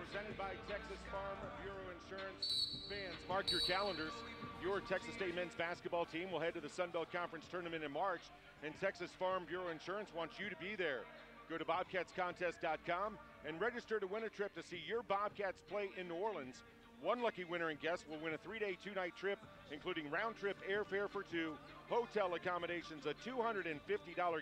presented by Texas Farm Bureau Insurance. Fans, mark your calendars. Your Texas State men's basketball team will head to the Sun Belt Conference Tournament in March, and Texas Farm Bureau Insurance wants you to be there. Go to bobcatscontest.com and register to win a trip to see your Bobcats play in New Orleans. One lucky winner and guest will win a 3-day, 2-night trip, including round-trip airfare for two, hotel accommodations, a $250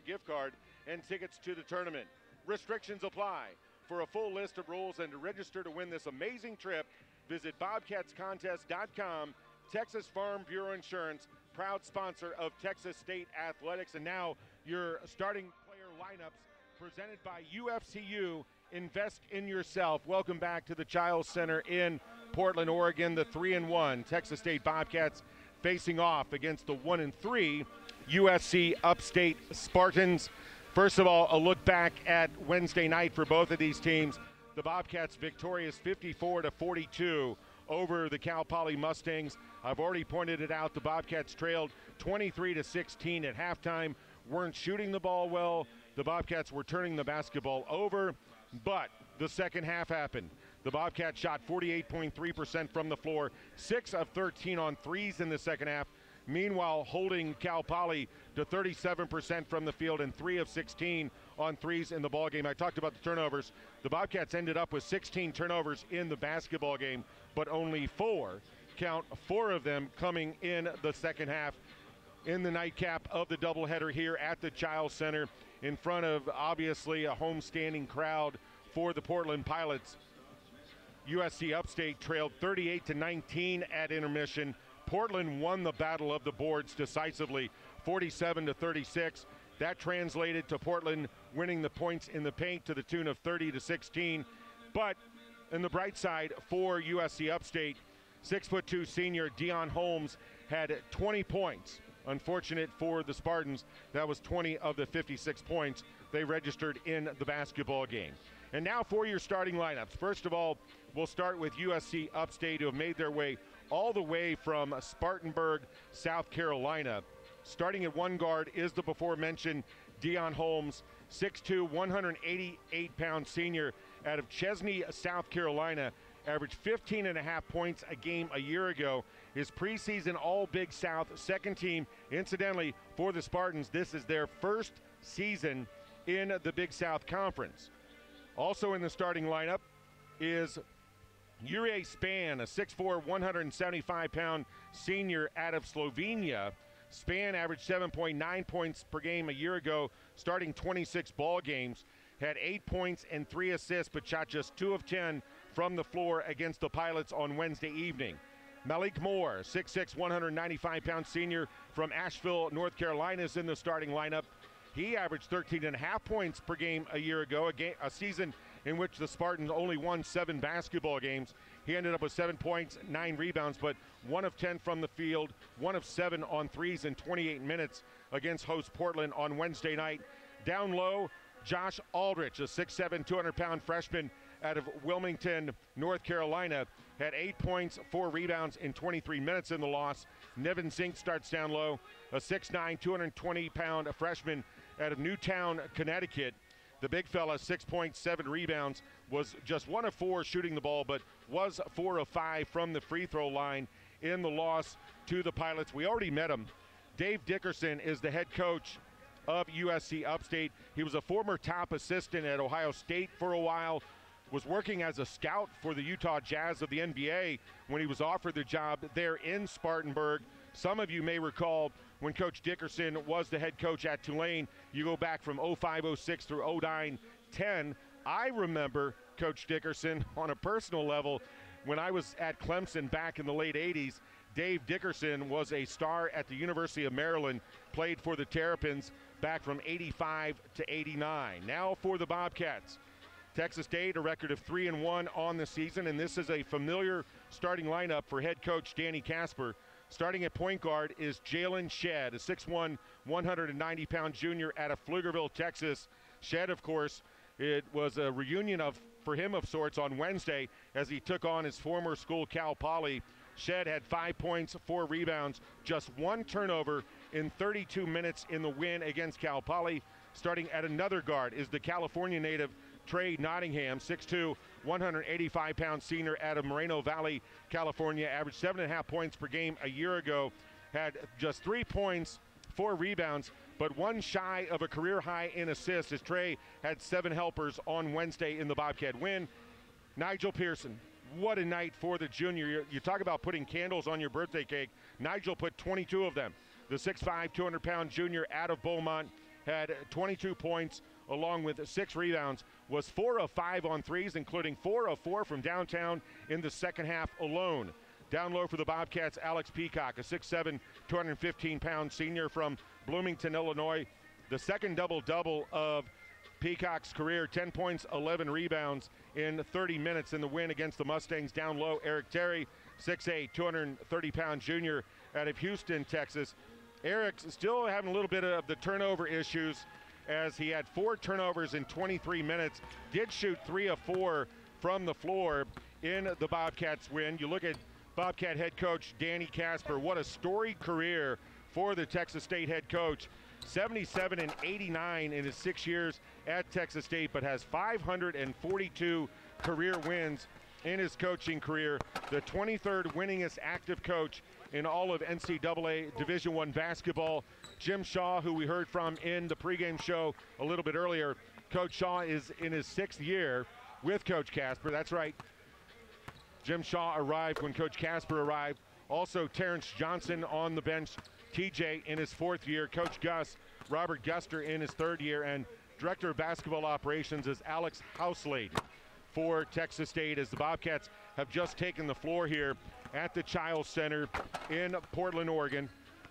gift card, and tickets to the tournament. Restrictions apply. For a full list of rules and to register to win this amazing trip, visit bobcatscontest.com. Texas Farm Bureau Insurance, proud sponsor of Texas State Athletics. And now your starting player lineups presented by UFCU. Invest in yourself. Welcome back to the Chiles Center in Portland, Oregon. The 3-1 Texas State Bobcats facing off against the 1-3 USC Upstate Spartans. First of all, a look back at Wednesday night for both of these teams. The Bobcats victorious 54-42 over the Cal Poly Mustangs. I've already pointed it out. The Bobcats trailed 23-16 at halftime, weren't shooting the ball well. The Bobcats were turning the basketball over, but the second half happened. The Bobcats shot 48.3% from the floor, 6 of 13 on threes in the second half. Meanwhile, holding Cal Poly to 37% from the field and 3 of 16 on threes in the ball game. I talked about the turnovers. The Bobcats ended up with 16 turnovers in the basketball game, but only 4, count 4 of them coming in the second half in the nightcap of the doubleheader here at the Chiles Center in front of obviously a homestanding crowd for the Portland Pilots. USC Upstate trailed 38-19 at intermission. Portland won the battle of the boards decisively, 47-36. That translated to Portland winning the points in the paint to the tune of 30-16. But in the bright side for USC Upstate, 6'2" senior Deion Holmes had 20 points. Unfortunate for the Spartans, that was 20 of the 56 points they registered in the basketball game. And now for your starting lineups. First of all, we'll start with USC Upstate, who have made their way all the way from Spartanburg, South Carolina. Starting at one guard is the before-mentioned Deion Holmes, 6'2", 188-pound senior out of Chesney, South Carolina. Averaged 15.5 points a game a year ago. His preseason All-Big South second team. Incidentally, for the Spartans, this is their first season in the Big South Conference. Also in the starting lineup is Jure Span, a 6'4", 175-pound senior out of Slovenia. Span averaged 7.9 points per game a year ago, starting 26 ball games. Had 8 points and 3 assists, but shot just 2 of 10 from the floor against the Pilots on Wednesday evening. Malik Moore, 6'6", 195-pound senior from Asheville, North Carolina, is in the starting lineup. He averaged 13.5 points per game a year ago, a season in which the Spartans only won 7 basketball games. He ended up with 7 points, 9 rebounds, but 1 of 10 from the field, 1 of 7 on threes in 28 minutes against host Portland on Wednesday night. Down low, Josh Aldrich, a 6'7", 200-pound freshman out of Wilmington, North Carolina, had 8 points, 4 rebounds in 23 minutes in the loss. Nevin Zink starts down low, a 6'9", 220-pound freshman out of Newtown, Connecticut. The big fella, 6.7 rebounds, was just 1 of 4 shooting the ball, but was 4 of 5 from the free throw line in the loss to the Pilots. We already met him. Dave Dickerson is the head coach of USC Upstate. He was a former top assistant at Ohio State for a while, was working as a scout for the Utah Jazz of the NBA when he was offered the job there in Spartanburg. Some of you may recall when Coach Dickerson was the head coach at Tulane. You go back from 05-06 through 09-10. I remember Coach Dickerson on a personal level when I was at Clemson back in the late 80s. Dave Dickerson was a star at the University of Maryland, played for the Terrapins back from 85 to 89. Now for the Bobcats. Texas State, a record of 3-1 on the season, and this is a familiar starting lineup for head coach Danny Casper. Starting at point guard is Jalen Shedd, a 6'1", 190-pound junior out of Pflugerville, Texas. Shedd, of course, it was a reunion for him of sorts on Wednesday as he took on his former school, Cal Poly. Shedd had 5 points, 4 rebounds, just 1 turnover in 32 minutes in the win against Cal Poly. Starting at another guard is the California native Trey Nottingham, 6'2", 185-pound senior out of Moreno Valley, California, averaged 7.5 points per game a year ago, had just 3 points, 4 rebounds, but one shy of a career high in assists as Trey had 7 helpers on Wednesday in the Bobcat win. Nigel Pearson, what a night for the junior. You talk about putting candles on your birthday cake. Nigel put 22 of them. The 6'5", 200-pound junior out of Beaumont had 22 points along with 6 rebounds, was 4 of 5 on threes, including 4 of 4 from downtown in the second half alone. Down low for the Bobcats, Alex Peacock, a 6'7", 215-pound senior from Bloomington, Illinois. The second double-double of Peacock's career, 10 points, 11 rebounds in 30 minutes in the win against the Mustangs. Down low, Eric Terry, 6'8", 230-pound junior out of Houston, Texas. Eric's still having a little bit of the turnover issues as he had 4 turnovers in 23 minutes, did shoot 3 of 4 from the floor in the Bobcats win. You look at Bobcat head coach Danny Casper, what a storied career for the Texas State head coach. 77 and 89 in his 6 years at Texas State, but has 542 career wins in his coaching career. The 23rd winningest active coach in all of NCAA Division I basketball. Jim Shaw, who we heard from in the pregame show a little bit earlier. Coach Shaw is in his 6th year with Coach Casper. That's right. Jim Shaw arrived when Coach Casper arrived. Also Terrence Johnson on the bench. TJ in his 4th year. Coach Gus, Robert Guster in his 3rd year. And Director of Basketball Operations is Alex Houslade for Texas State, as the Bobcats have just taken the floor here at the Chiles Center in Portland, Oregon.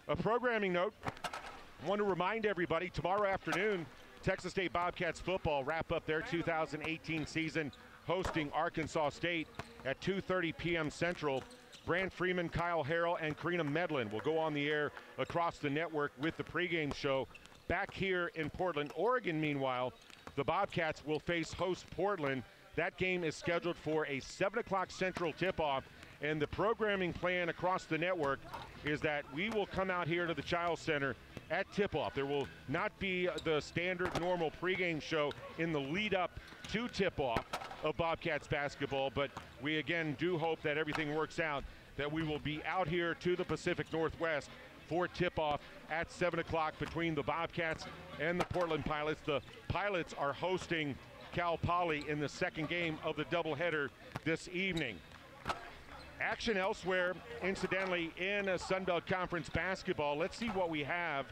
A programming note, I want to remind everybody, tomorrow afternoon, Texas State Bobcats football wrap up their 2018 season hosting Arkansas State at 2:30 p.m. Central. Brant Freeman, Kyle Harrell, and Karina Medlin will go on the air across the network with the pregame show. Back here in Portland, Oregon, meanwhile, the Bobcats will face host Portland. That game is scheduled for a 7 o'clock Central tip-off, and the programming plan across the network is that we will come out here to the Chiles Center at tip-off. There will not be the standard normal pregame show in the lead-up to tip-off of Bobcats basketball, but we again do hope that everything works out, that we will be out here to the Pacific Northwest for tip-off at 7 o'clock between the Bobcats and the Portland Pilots. The Pilots are hosting Cal Poly in the second game of the doubleheader this evening. Action elsewhere, incidentally, in Sun Belt Conference basketball. Let's see what we have.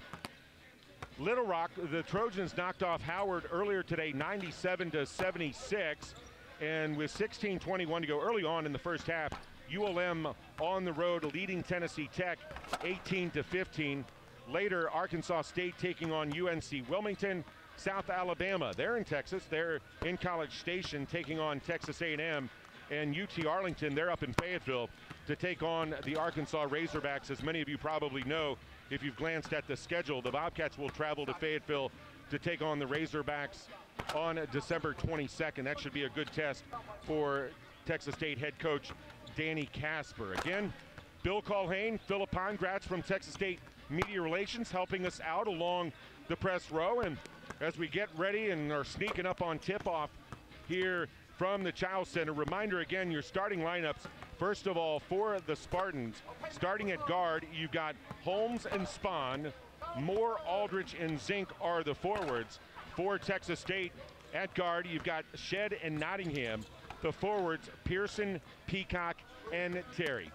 Little Rock, the Trojans knocked off Howard earlier today, 97-76. And with 16:21 to go early on in the first half, ULM on the road leading Tennessee Tech 18-15. Later, Arkansas State taking on UNC Wilmington. South Alabama, they're in Texas. They're in College Station taking on Texas A&M. And UT Arlington, they're up in Fayetteville to take on the Arkansas Razorbacks. As many of you probably know, if you've glanced at the schedule, the Bobcats will travel to Fayetteville to take on the Razorbacks on December 22nd. That should be a good test for Texas State head coach Danny Casper. Again, Bill Culhane, Philip Pongratz from Texas State Media Relations helping us out along the press row. And as we get ready and are sneaking up on tip-off here from the Chiles Center, reminder again, your starting lineups. First of all, for the Spartans, starting at guard, you've got Holmes and Spahn. Moore, Aldrich, and Zink are the forwards. For Texas State at guard, you've got Shedd and Nottingham. The forwards, Pearson, Peacock, and Terry.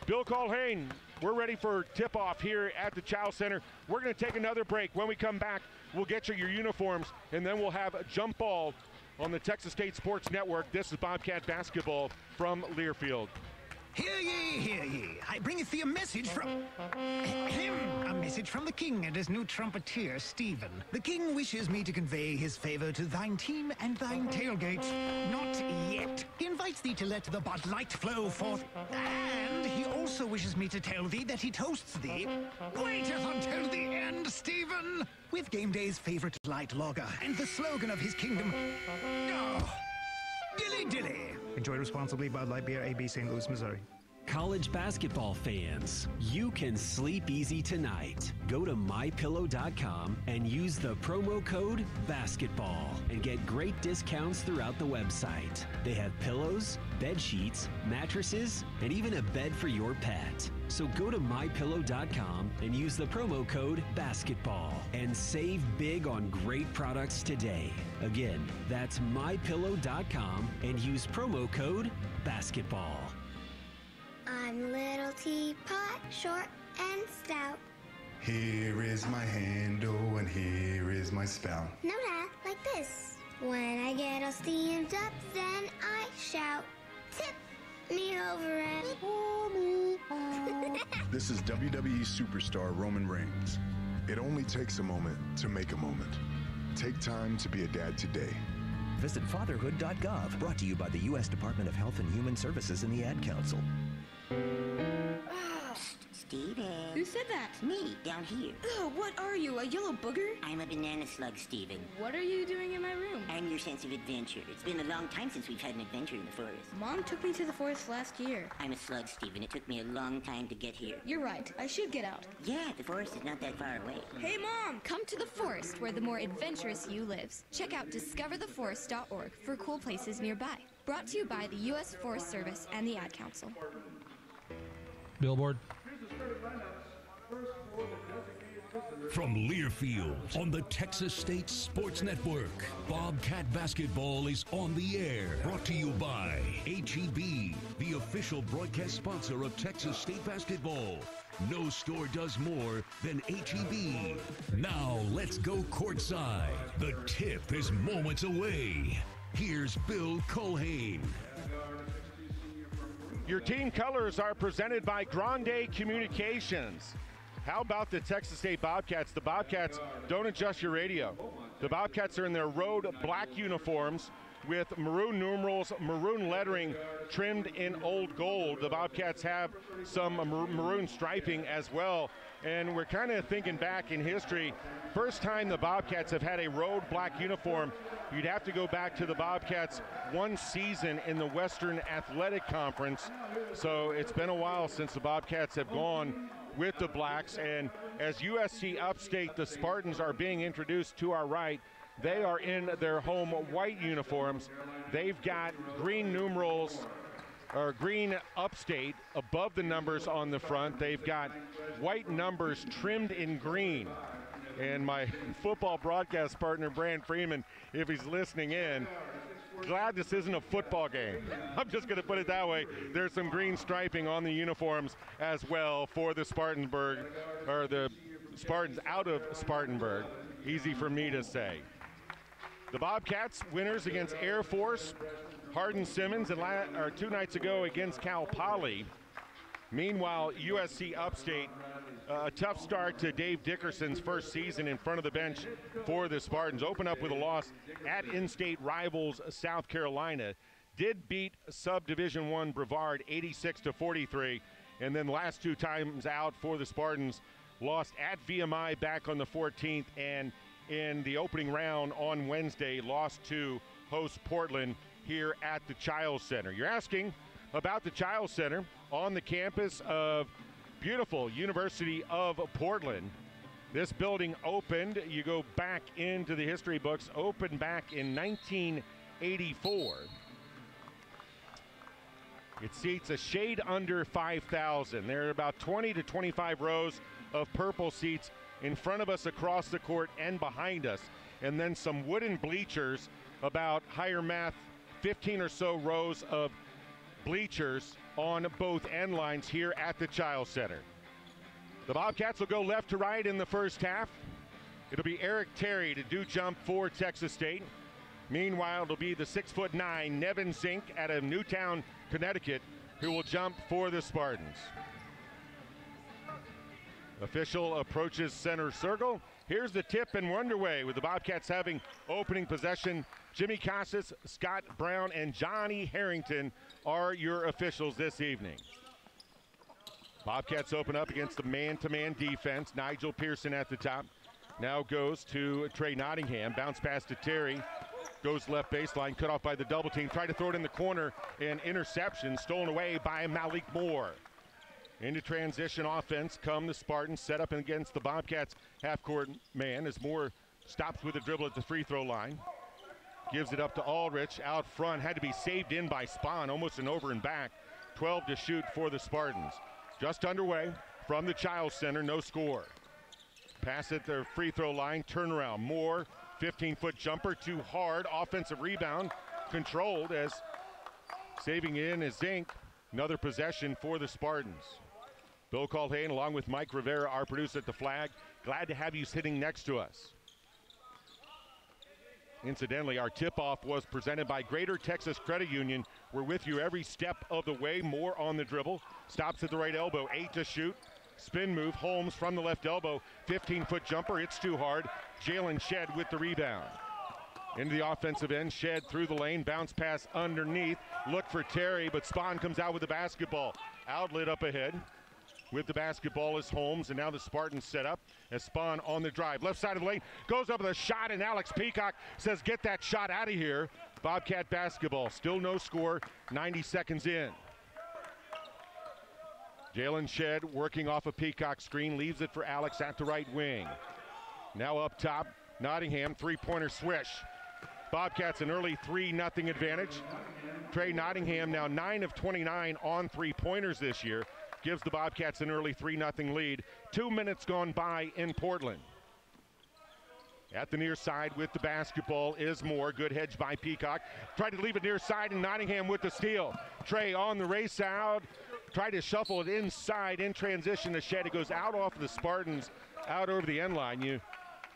Bill Culhane, we're ready for tip-off here at the Chiles Center. We're going to take another break. When we come back, we'll get you your uniforms, and then we'll have a jump ball on the Texas State Sports Network. This is Bobcat basketball from Learfield. Hear ye, hear ye. I bringeth thee a message from him. A message from the king and his new trumpeter, Stephen. The king wishes me to convey his favor to thine team and thine tailgate. Not yet. He invites thee to let the Bud Light flow forth. And he also wishes me to tell thee that he toasts thee. Waiteth until the end, Stephen. With game day's favorite light lager and the slogan of his kingdom. Oh, Dilly Dilly. Enjoy responsibly. Bud Light Beer, AB, St. Louis, Missouri. College basketball fans, you can sleep easy tonight. Go to mypillow.com and use the promo code BASKETBALL and get great discounts throughout the website. They have pillows, bed sheets, mattresses, and even a bed for your pet. So go to mypillow.com and use the promo code BASKETBALL and save big on great products today. Again, that's mypillow.com and use promo code BASKETBALL. I'm little teapot, short and stout. Here is my handle and here is my spout. No, Dad, like this. When I get all steamed up, then I shout, tip me over and pour me out. This is WWE superstar Roman Reigns. It only takes a moment to make a moment. Take time to be a dad today. Visit fatherhood.gov, brought to you by the U.S. Department of Health and Human Services and the Ad Council. Steven. Who said that? Me, down here. Oh, what are you, a yellow booger? I'm a banana slug, Steven. What are you doing in my room? I'm your sense of adventure. It's been a long time since we've had an adventure in the forest. Mom took me to the forest last year. I'm a slug, Steven. It took me a long time to get here. You're right. I should get out. Yeah, the forest is not that far away. Hey, Mom! Come to the forest where the more adventurous you lives. Check out discovertheforest.org for cool places nearby. Brought to you by the U.S. Forest Service and the Ad Council. Billboard. From Learfield on the Texas State Sports Network, Bobcat basketball is on the air. Brought to you by H-E-B, the official broadcast sponsor of Texas State basketball. No store does more than H-E-B. Now let's go courtside. The tip is moments away. Here's Bill Culhane. Your team colors are presented by Grande Communications. How about the Texas State Bobcats? The Bobcats don't adjust your radio. The Bobcats are in their road black uniforms with maroon numerals, maroon lettering trimmed in old gold. The Bobcats have some maroon striping as well. And we're kind of thinking back in history. First time the Bobcats have had a road black uniform, you'd have to go back to the Bobcats one season in the Western Athletic Conference. So it's been a while since the Bobcats have gone with the blacks. And as USC Upstate, the Spartans are being introduced to our right. They are in their home white uniforms. They've got green numerals, or green Upstate above the numbers on the front. They've got white numbers trimmed in green. And my football broadcast partner, Brand Freeman, if he's listening in, glad this isn't a football game. I'm just going to put it that way. There's some green striping on the uniforms as well for the Spartanburg, or the Spartans out of Spartanburg. Easy for me to say. The Bobcats winners against Air Force, Hardin-Simmons, and 2 nights ago against Cal Poly. Meanwhile, USC Upstate, a tough start to Dave Dickerson's first season in front of the bench for the Spartans. Open up with a loss at in-state rivals South Carolina. Did beat Subdivision I Brevard 86-43, and then last 2 times out for the Spartans, lost at VMI back on the 14th, and in the opening round on Wednesday, lost to host Portland here at the Chiles Center. You're asking about the Chiles Center on the campus of beautiful University of Portland. This building opened, you go back into the history books, opened back in 1984. It seats a shade under 5,000. There are about 20 to 25 rows of purple seats in front of us, across the court, and behind us. And then some wooden bleachers, about higher math, 15 or so rows of bleachers on both end lines here at the Chiles Center. The Bobcats will go left to right in the first half. It'll be Eric Terry to do jump for Texas State. Meanwhile, it'll be the 6'9" Nevin Zink out of Newtown, Connecticut, who will jump for the Spartans. Official approaches center circle. Here's the tip, and we're underway with the Bobcats having opening possession. Jimmy Casas, Scott Brown, and Johnny Harrington are your officials this evening. Bobcats open up against the man-to-man defense. Nigel Pearson at the top. Now goes to Trey Nottingham. Bounce pass to Terry. Goes left baseline, cut off by the double team. Tried to throw it in the corner, and interception stolen away by Malik Moore. Into transition offense come the Spartans, set up against the Bobcats half-court man as Moore stops with a dribble at the free throw line. Gives it up to Aldrich out front, had to be saved in by Spahn, almost an over and back. 12 to shoot for the Spartans. Just underway from the Child Center, no score. Pass at the free throw line, turnaround. Moore, 15-foot jumper, too hard. Offensive rebound, controlled as saving in is Zink. Another possession for the Spartans. Bill Culhane along with Mike Rivera, our producer at the flag. Glad to have you sitting next to us. Incidentally, our tip-off was presented by Greater Texas Credit Union. We're with you every step of the way. Moore on the dribble. Stops at the right elbow, 8 to shoot. Spin move, Holmes from the left elbow. 15-foot jumper, it's too hard. Jalen Shedd with the rebound. Into the offensive end, Shedd through the lane, bounce pass underneath. Look for Terry, but Spahn comes out with the basketball. Outlet up ahead. With the basketball is Holmes, and now the Spartans set up as Spahn on the drive. Left side of the lane, goes up with a shot, and Alex Peacock says, get that shot out of here. Bobcat basketball, still no score, 90 seconds in. Jalen Shedd working off a Peacock screen, leaves it for Alex at the right wing. Now up top, Nottingham, three-pointer swish. Bobcats an early 3-0 advantage. Trey Nottingham now 9 of 29 on three-pointers this year. Gives the Bobcats an early 3-0 lead. 2 minutes gone by in Portland. At the near side with the basketball is Moore. Good hedge by Peacock. Tried to leave it near side, and Nottingham with the steal. Trey on the race out. Tried to shuffle it inside in transition to Shedd. It goes out off of the Spartans, out over the end line.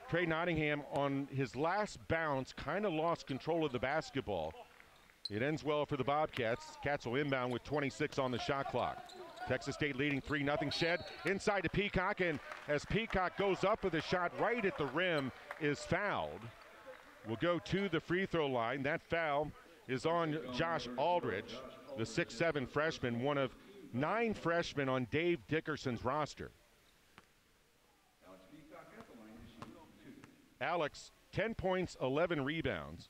Trey Nottingham on his last bounce kind of lost control of the basketball. It ends well for the Bobcats. Cats will inbound with 26 on the shot clock. Texas State leading 3-0. Shedd inside to Peacock, and as Peacock goes up with a shot right at the rim, is fouled. Will go to the free throw line. That foul is on Josh Aldrich, the 6'7" freshman, one of 9 freshmen on Dave Dickerson's roster. Alex, 10 points, 11 rebounds,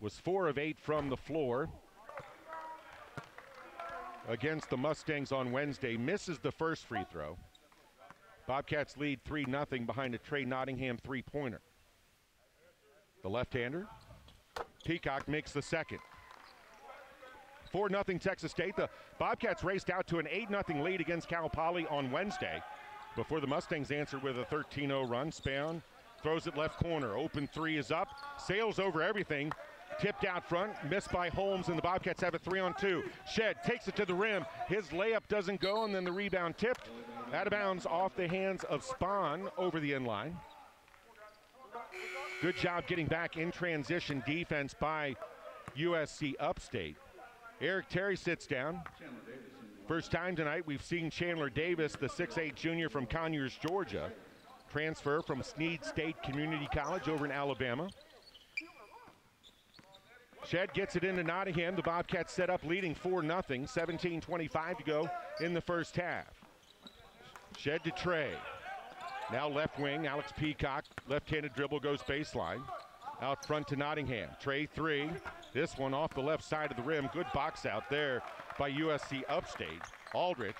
was 4 of 8 from the floor against the Mustangs on Wednesday. Misses the first free throw. Bobcats lead 3-0 behind a Trey Nottingham three-pointer. The left-hander, Peacock, makes the second. 4-0 Texas State. The Bobcats raced out to an 8-0 lead against Cal Poly on Wednesday before the Mustangs answered with a 13-0 run. Spawn throws it left corner. Open three is up. Sails over everything. Tipped out front. Missed by Holmes, and the Bobcats have a 3-on-2. Shedd takes it to the rim. His layup doesn't go, and then the rebound tipped. Out of bounds off the hands of Spahn over the end line. Good job getting back in transition defense by USC Upstate. Eric Terry sits down. First time tonight we've seen Chandler Davis, the 6'8" junior from Conyers, Georgia, transfer from Snead State Community College over in Alabama. Shedd gets it into Nottingham. The Bobcats set up leading 4-0, 17:25 to go in the first half. Shedd to Trey. Now left wing, Alex Peacock, left-handed dribble, goes baseline. Out front to Nottingham. Trey three. This one off the left side of the rim. Good box out there by USC Upstate. Aldrich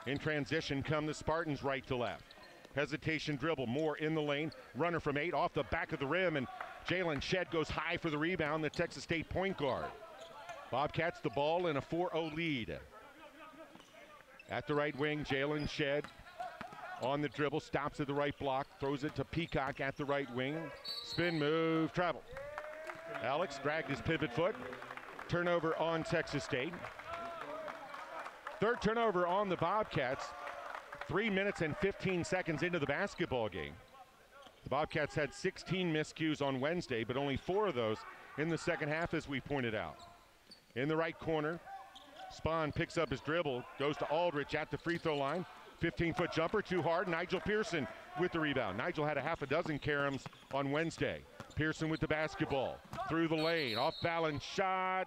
in transition come the Spartans right to left. Hesitation dribble, Moore in the lane. Runner from 8 off the back of the rim, and Jalen Shedd goes high for the rebound, the Texas State point guard. Bobcats the ball in a 4-0 lead. At the right wing, Jalen Shedd on the dribble, stops at the right block, throws it to Peacock at the right wing. Spin move, travel. Alex dragged his pivot foot. Turnover on Texas State. Third turnover on the Bobcats. 3 minutes and 15 seconds into the basketball game. The Bobcats had 16 miscues on Wednesday, but only 4 of those in the second half, as we pointed out. In the right corner, Spahn picks up his dribble, goes to Aldrich at the free throw line. 15-foot jumper, too hard. Nigel Pearson with the rebound. Nigel had a half a dozen caroms on Wednesday. Pearson with the basketball. Through the lane, off balance shot.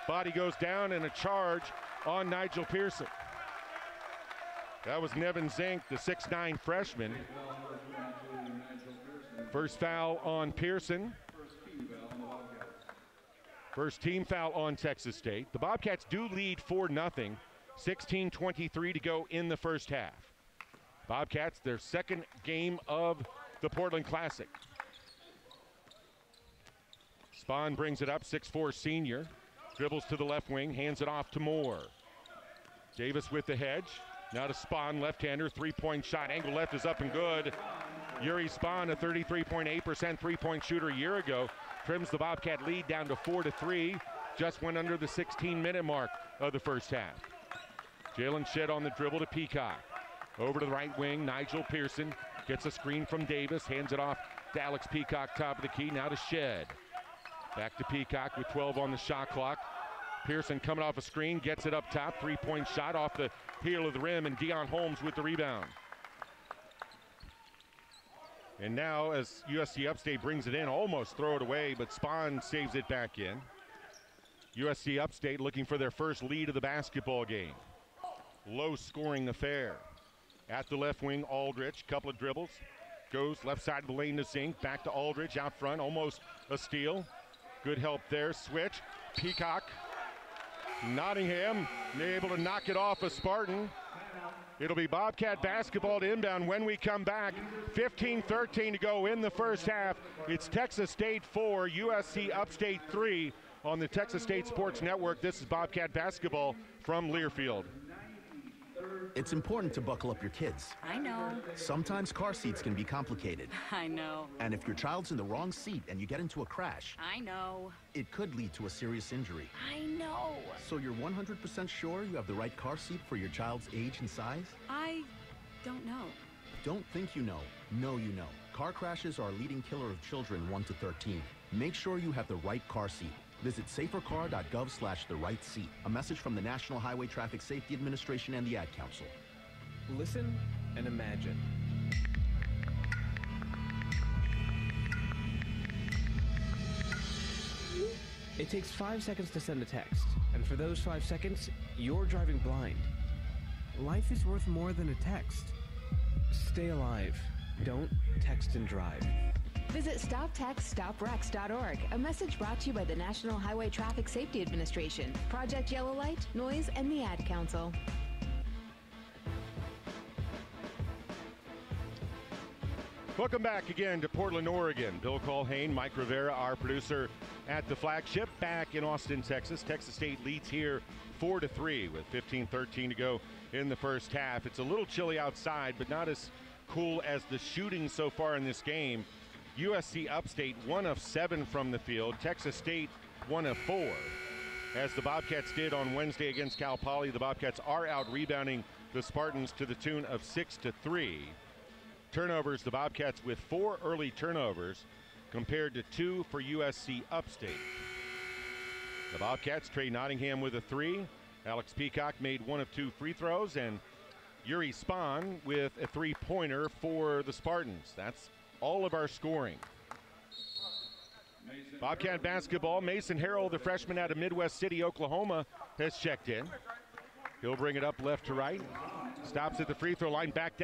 Body goes down, and a charge on Nigel Pearson. That was Nevin Zink, the 6'9" freshman. First foul on Pearson. First team foul on Texas State. The Bobcats do lead 4-0. 16:23 to go in the first half. Bobcats, their second game of the Portland Classic. Spahn brings it up, 6'4" senior. Dribbles to the left wing, hands it off to Moore. Davis with the hedge. Now to Spahn, left-hander, three-point shot. Angle left is up and good. Yuri Spahn, a 33.8% three-point shooter a year ago, trims the Bobcat lead down to 4-3. Just went under the 16-minute mark of the first half. Jalen Shedd on the dribble to Peacock. Over to the right wing, Nigel Pearson gets a screen from Davis, hands it off to Alex Peacock, top of the key. Now to Shedd. Back to Peacock with 12 on the shot clock. Pearson coming off a screen, gets it up top. Three-point shot off the heel of the rim, and Deion Holmes with the rebound. And now as USC Upstate brings it in, almost throw it away, but Spahn saves it back in. USC Upstate looking for their first lead of the basketball game. Low-scoring affair. At the left wing, Aldridge, couple of dribbles. Goes left side of the lane to Zink. Back to Aldridge out front, almost a steal. Good help there, switch. Peacock. Nottingham able to knock it off a Spartan. It'll be Bobcat basketball to inbound when we come back. 15-13 to go in the first half. It's Texas State 4, USC Upstate 3 on the Texas State Sports Network. This is Bobcat basketball from Learfield. It's important to buckle up your kids. I know. Sometimes car seats can be complicated. I know. And if your child's in the wrong seat and you get into a crash, I know. It could lead to a serious injury. I know. So you're 100% sure you have the right car seat for your child's age and size? I don't know. Don't think you know. Know you know. Car crashes are a leading killer of children 1 to 13. Make sure you have the right car seat. Visit safercar.gov/the-right-seat. A message from the National Highway Traffic Safety Administration and the Ad Council. Listen and imagine. It takes 5 seconds to send a text, and for those 5 seconds, you're driving blind. Life is worth more than a text. Stay alive. Don't text and drive. Visit StopTextStopWrecks.org. A message brought to you by the National Highway Traffic Safety Administration, Project Yellow Light, Noise, and the Ad Council. Welcome back again to Portland, Oregon. Bill Colhane, Mike Rivera, our producer at the flagship, back in Austin, Texas. Texas State leads here 4-3 with 15-13 to go in the first half. It's a little chilly outside, but not as cool as the shooting so far in this game. USC Upstate 1 of 7 from the field. Texas State 1 of 4. As the Bobcats did on Wednesday against Cal Poly, the Bobcats are out rebounding the Spartans to the tune of 6-3. Turnovers, the Bobcats with 4 early turnovers compared to 2 for USC Upstate. The Bobcats trade Nottingham with a 3. Alex Peacock made 1 of 2 free throws, and Yuri Spahn with a 3-pointer for the Spartans. That's all of our scoring. Bobcat basketball, Mason Harrell, the freshman out of Midwest City, Oklahoma, has checked in. He'll bring it up left to right. Stops at the free throw line, back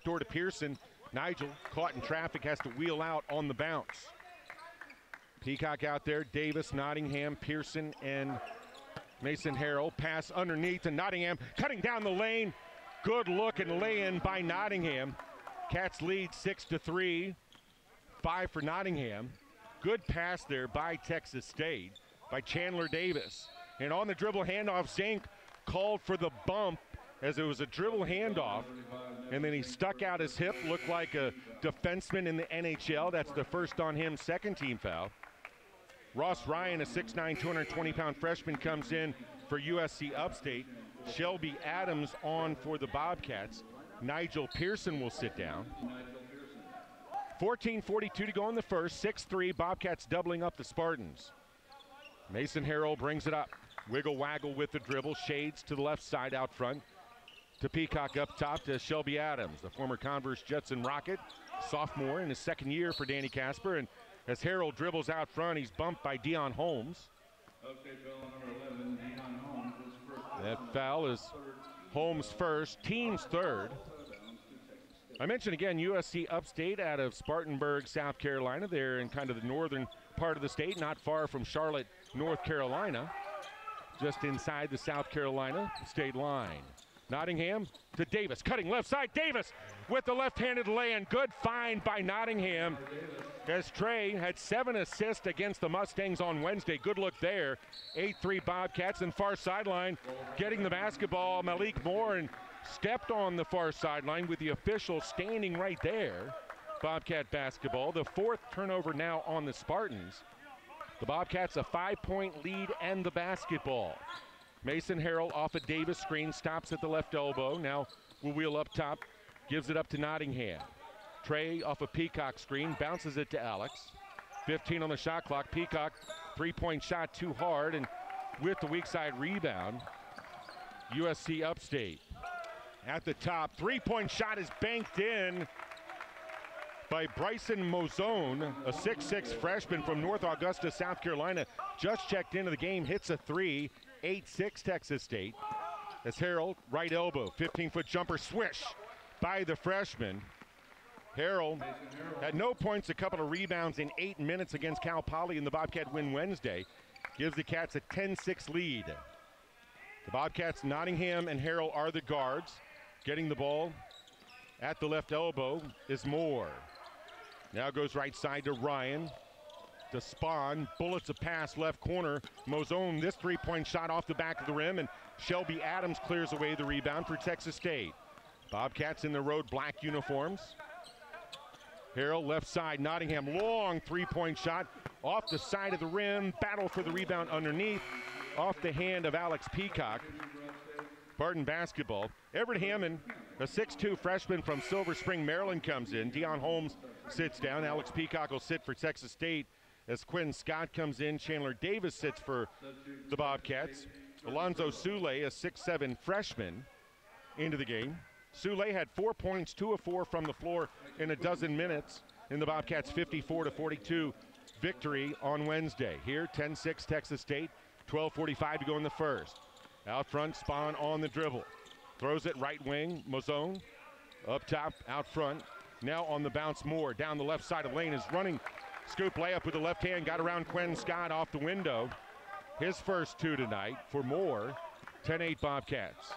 door to Pearson. Nigel, caught in traffic, has to wheel out on the bounce. Peacock out there, Davis, Nottingham, Pearson, and Mason Harrell. Pass underneath to Nottingham, cutting down the lane. Good look and lay-in by Nottingham. Cats lead 6-3, 5 for Nottingham. Good pass there by Texas State, by Chandler Davis. And on the dribble handoff, Zink called for the bump as it was a dribble handoff. And then he stuck out his hip, looked like a defenseman in the NHL. That's the first on him, second team foul. Ross Ryan, a 6'9", 220-pound freshman, comes in for USC Upstate. Shelby Adams on for the Bobcats. Nigel Pearson will sit down. 14:42 to go in the first. 6-3, Bobcats doubling up the Spartans. Mason Harrell brings it up. Wiggle waggle with the dribble. Shades to the left side out front. To Peacock up top to Shelby Adams, the former Converse Jetson Rocket. Sophomore in his second year for Danny Casper. And as Harrell dribbles out front, he's bumped by Deion Holmes. That foul is Holmes first, team's third. I mentioned again USC Upstate out of Spartanburg, South Carolina. They're in kind of the northern part of the state, not far from Charlotte, North Carolina, just inside the South Carolina state line. Nottingham to Davis, cutting left side. Davis with the left-handed lay-in. Good find by Nottingham, as Trey had 7 assists against the Mustangs on Wednesday. Good look there. 8-3 Bobcats, and far sideline getting the basketball. Malik Moore, and stepped on the far sideline with the official standing right there. Bobcat basketball. The 4th turnover now on the Spartans. The Bobcats a 5-point lead and the basketball. Mason Harrell off a Davis screen, stops at the left elbow. Now will wheel up top, gives it up to Nottingham. Trey off a Peacock screen, bounces it to Alex. 15 on the shot clock. Peacock, 3-point shot too hard, and with the weak side rebound, USC Upstate. At the top, 3-point shot is banked in by Bryson Mozone, a 6'6" freshman from North Augusta, South Carolina. Just checked into the game, hits a 3, 8-6 Texas State. As Harrell, right elbow, 15-foot jumper, swish by the freshman. Harrell had no points, a couple of rebounds in 8 minutes against Cal Poly in the Bobcat win Wednesday. Gives the Cats a 10-6 lead. The Bobcats, Nottingham and Harrell are the guards. Getting the ball at the left elbow is Moore. Now goes right side to Ryan. To Spawn, bullets a pass left corner. Mozone, this 3-point shot off the back of the rim, and Shelby Adams clears away the rebound for Texas State. Bobcats in their road black uniforms. Harrell left side, Nottingham, long 3-point shot off the side of the rim. Battle for the rebound underneath, off the hand of Alex Peacock. Spartan basketball. Everett Hammond, a 6'2" freshman from Silver Spring, Maryland, comes in. Deion Holmes sits down. Alex Peacock will sit for Texas State as Quinn Scott comes in. Chandler Davis sits for the Bobcats. Alonzo Sule, a 6'7" freshman, into the game. Sule had 4 points, 2 of 4 from the floor in a dozen minutes in the Bobcats' 54-42 victory on Wednesday. Here, 10-6 Texas State, 12:45 to go in the first. Out front, Spawn on the dribble. Throws it right wing, Mozone. Up top, out front. Now on the bounce, Moore. Down the left side of the lane is running. Scoop layup with the left hand. Got around Quinn Scott off the window. His first 2 tonight for Moore. 10-8 Bobcats.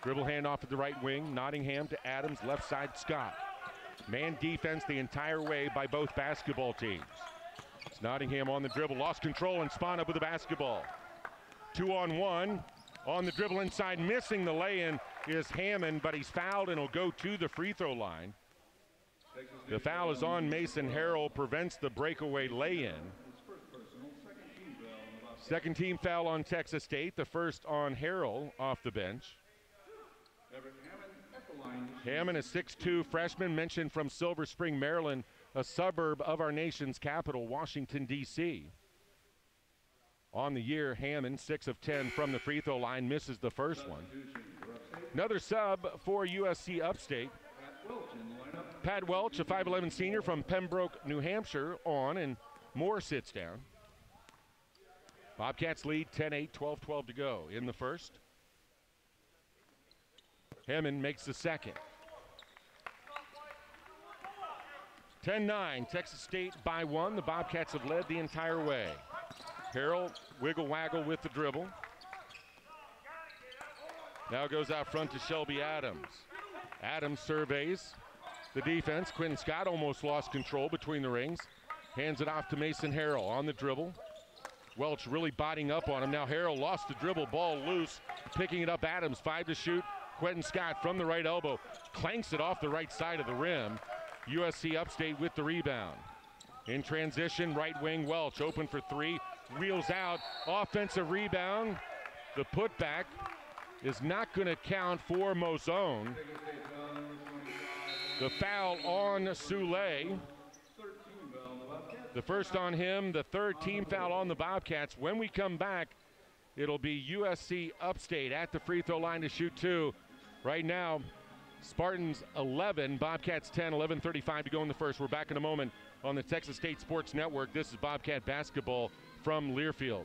Dribble handoff at the right wing. Nottingham to Adams, left side Scott. Man defense the entire way by both basketball teams. It's Nottingham on the dribble. Lost control and Spawn up with the basketball. 2-on-1. On the dribble inside, missing the lay-in is Hammond, but he's fouled and will go to the free throw line. The foul is on Mason Harrell, prevents the breakaway lay-in. Second team foul on Texas State, the first on Harrell off the bench. Hammond, a 6'2" freshman, mentioned from Silver Spring, Maryland, a suburb of our nation's capital, Washington, D.C. On the year, Hammond, 6 of 10 from the free throw line, misses the first one. Another sub for USC Upstate. Pat Welch, a 5'11" senior from Pembroke, New Hampshire, on, and Moore sits down. Bobcats lead 10-8, 12-12 to go in the first. Hammond makes the second. 10-9, Texas State by 1. The Bobcats have led the entire way. Harrell, wiggle waggle with the dribble. Now goes out front to Shelby Adams. Adams surveys the defense. Quinn Scott almost lost control between the rings. Hands it off to Mason Harrell on the dribble. Welch really biting up on him. Now Harrell lost the dribble, ball loose. Picking it up, Adams, 5 to shoot. Quentin Scott from the right elbow, clanks it off the right side of the rim. USC Upstate with the rebound. In transition, right wing, Welch open for 3, wheels out, offensive rebound. The putback is not going to count for Mozone. The foul on Sule. The first on him, the third team foul on the Bobcats. When we come back, it'll be USC Upstate at the free throw line to shoot 2. Right now, Spartans 11, Bobcats 10, 11:35 to go in the first. We're back in a moment on the Texas State Sports Network. This is Bobcat basketball from Learfield.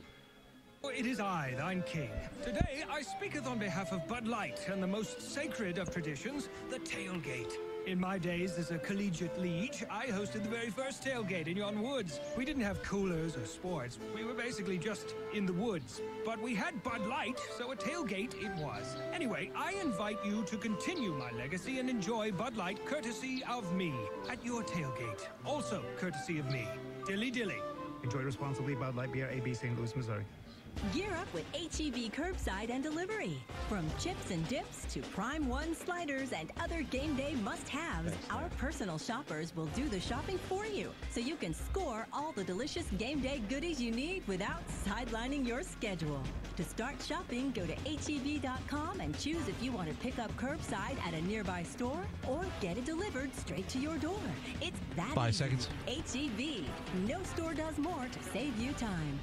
It is I, thine king. Today I speaketh on behalf of Bud Light and the most sacred of traditions, the tailgate. In my days as a collegiate liege, I hosted the very first tailgate in yon woods. We didn't have coolers or sports. We were basically just in the woods. But we had Bud Light, so a tailgate it was. Anyway, I invite you to continue my legacy and enjoy Bud Light courtesy of me at your tailgate. Also courtesy of me. Dilly dilly. Enjoy responsibly. Bud Light Beer, AB, St. Louis, Missouri. Gear up with H-E-B curbside and delivery. From chips and dips to Prime One sliders and other game day must-haves, our personal shoppers will do the shopping for you, so you can score all the delicious game day goodies you need without sidelining your schedule. To start shopping, go to HEB.com and choose if you want to pick up curbside at a nearby store or get it delivered straight to your door. It's that 5 easy. seconds. H-E-B. No store does more to save you time.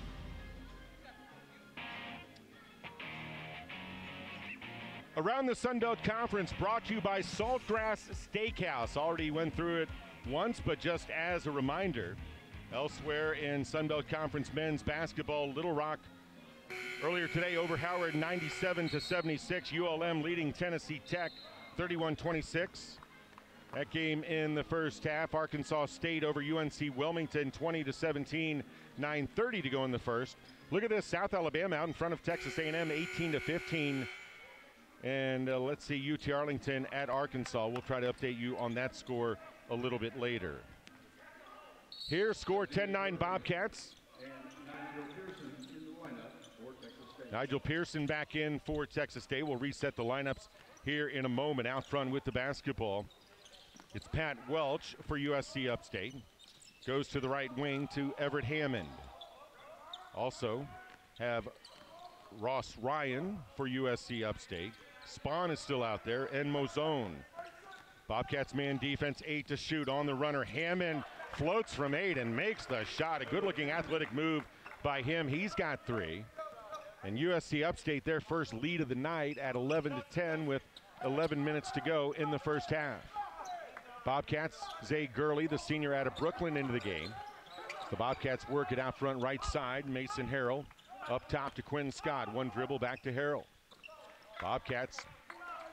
Around the Sun Belt Conference, brought to you by Saltgrass Steakhouse. Already went through it once, but just as a reminder, elsewhere in Sun Belt Conference men's basketball, Little Rock earlier today over Howard 97-76. ULM leading Tennessee Tech 31-26. That game in the first half. Arkansas State over UNC Wilmington 20-17. 9:30 to go in the first. Look at this, South Alabama out in front of Texas A&M 18-15. And let's see, UT Arlington at Arkansas. We'll try to update you on that score a little bit later. Here, score 10-9 Bobcats. Nigel Pearson back in for Texas State. We'll reset the lineups here in a moment. Out front with the basketball, it's Pat Welch for USC Upstate. Goes to the right wing to Everett Hammond. Also have Ross Ryan for USC Upstate. Spahn is still out there, and Mozone. Bobcats man defense, 8 to shoot on the runner. Hammond floats from 8 and makes the shot. A good-looking athletic move by him. He's got 3. And USC Upstate, their first lead of the night at 11-10 with 11 minutes to go in the first half. Bobcats, Zay Gurley, the senior out of Brooklyn, into the game. The Bobcats work it out front right side. Mason Harrell up top to Quinn Scott. One dribble back to Harrell. Bobcats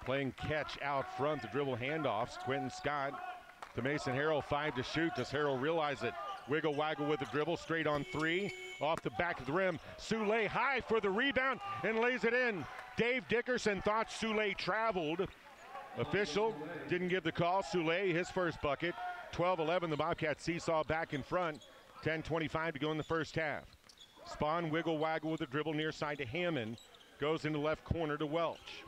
playing catch out front. The dribble handoffs. Quentin Scott to Mason Harrell. 5 to shoot. Does Harrell realize it? Wiggle waggle with the dribble. Straight on 3. Off the back of the rim. Soule high for the rebound and lays it in. Dave Dickerson thought Soule traveled. Official didn't give the call. Soule, his first bucket. 12-11. The Bobcats seesaw back in front. 10:25 to go in the first half. Spahn wiggle waggle with the dribble near side to Hammond. Goes into left corner to Welch.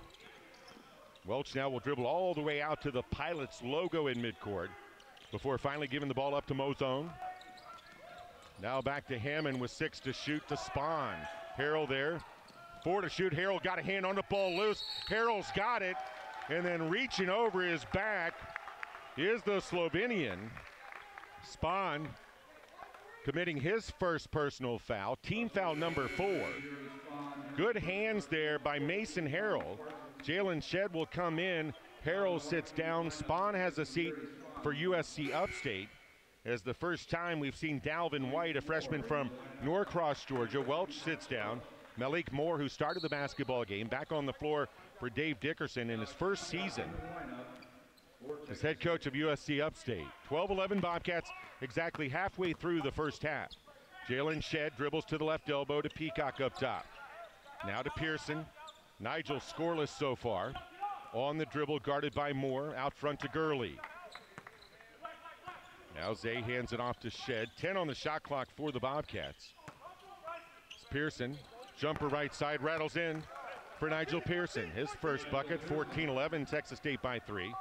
Welch now will dribble all the way out to the Pilots logo in midcourt before finally giving the ball up to Mozone. Now back to Hammond with 6 to shoot to Spahn. Harrell there. 4 to shoot. Harrell got a hand on the ball loose. Harrell's got it. And then reaching over his back is the Slovenian. Spahn committing his first personal foul. Team foul number 4. Good hands there by Mason Harrell. Jalen Shedd will come in. Harrell sits down. Spahn has a seat for USC Upstate. As the first time we've seen Dalvin White, a freshman from Norcross, Georgia. Welch sits down. Malik Moore, who started the basketball game, back on the floor for Dave Dickerson in his first season as head coach of USC Upstate. 12-11 Bobcats, exactly halfway through the first half. Jalen Shedd dribbles to the left elbow to Peacock up top. Now to Pearson. Nigel scoreless so far. On the dribble, guarded by Moore. Out front to Gurley. Now Zay hands it off to Shedd. 10 on the shot clock for the Bobcats. It's Pearson. Jumper right side, rattles in for Nigel Pearson. His first bucket, 14-11, Texas State by 3.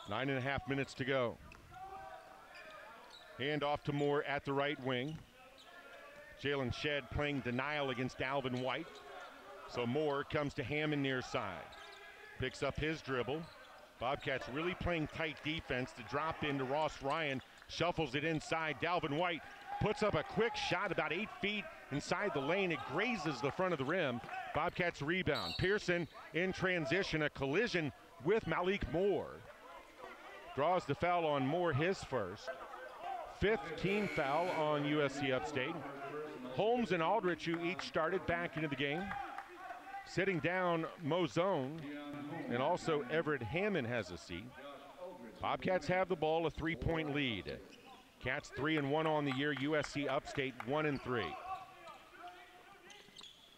9.5 minutes to go. Hand off to Moore at the right wing. Jalen Shedd playing denial against Dalvin White. So Moore comes to Hammond near side. Picks up his dribble. Bobcats really playing tight defense to drop into Ross Ryan. Shuffles it inside. Dalvin White puts up a quick shot about 8 feet inside the lane. It grazes the front of the rim. Bobcats rebound. Pearson in transition. A collision with Malik Moore. Draws the foul on Moore, his first. 5th team foul on USC Upstate. Holmes and Aldrich, who each started, back into the game. Sitting down, Mozone, and also Everett Hammond has a seat. Bobcats have the ball, a 3-point lead. Cats 3-1 on the year. USC Upstate 1-3.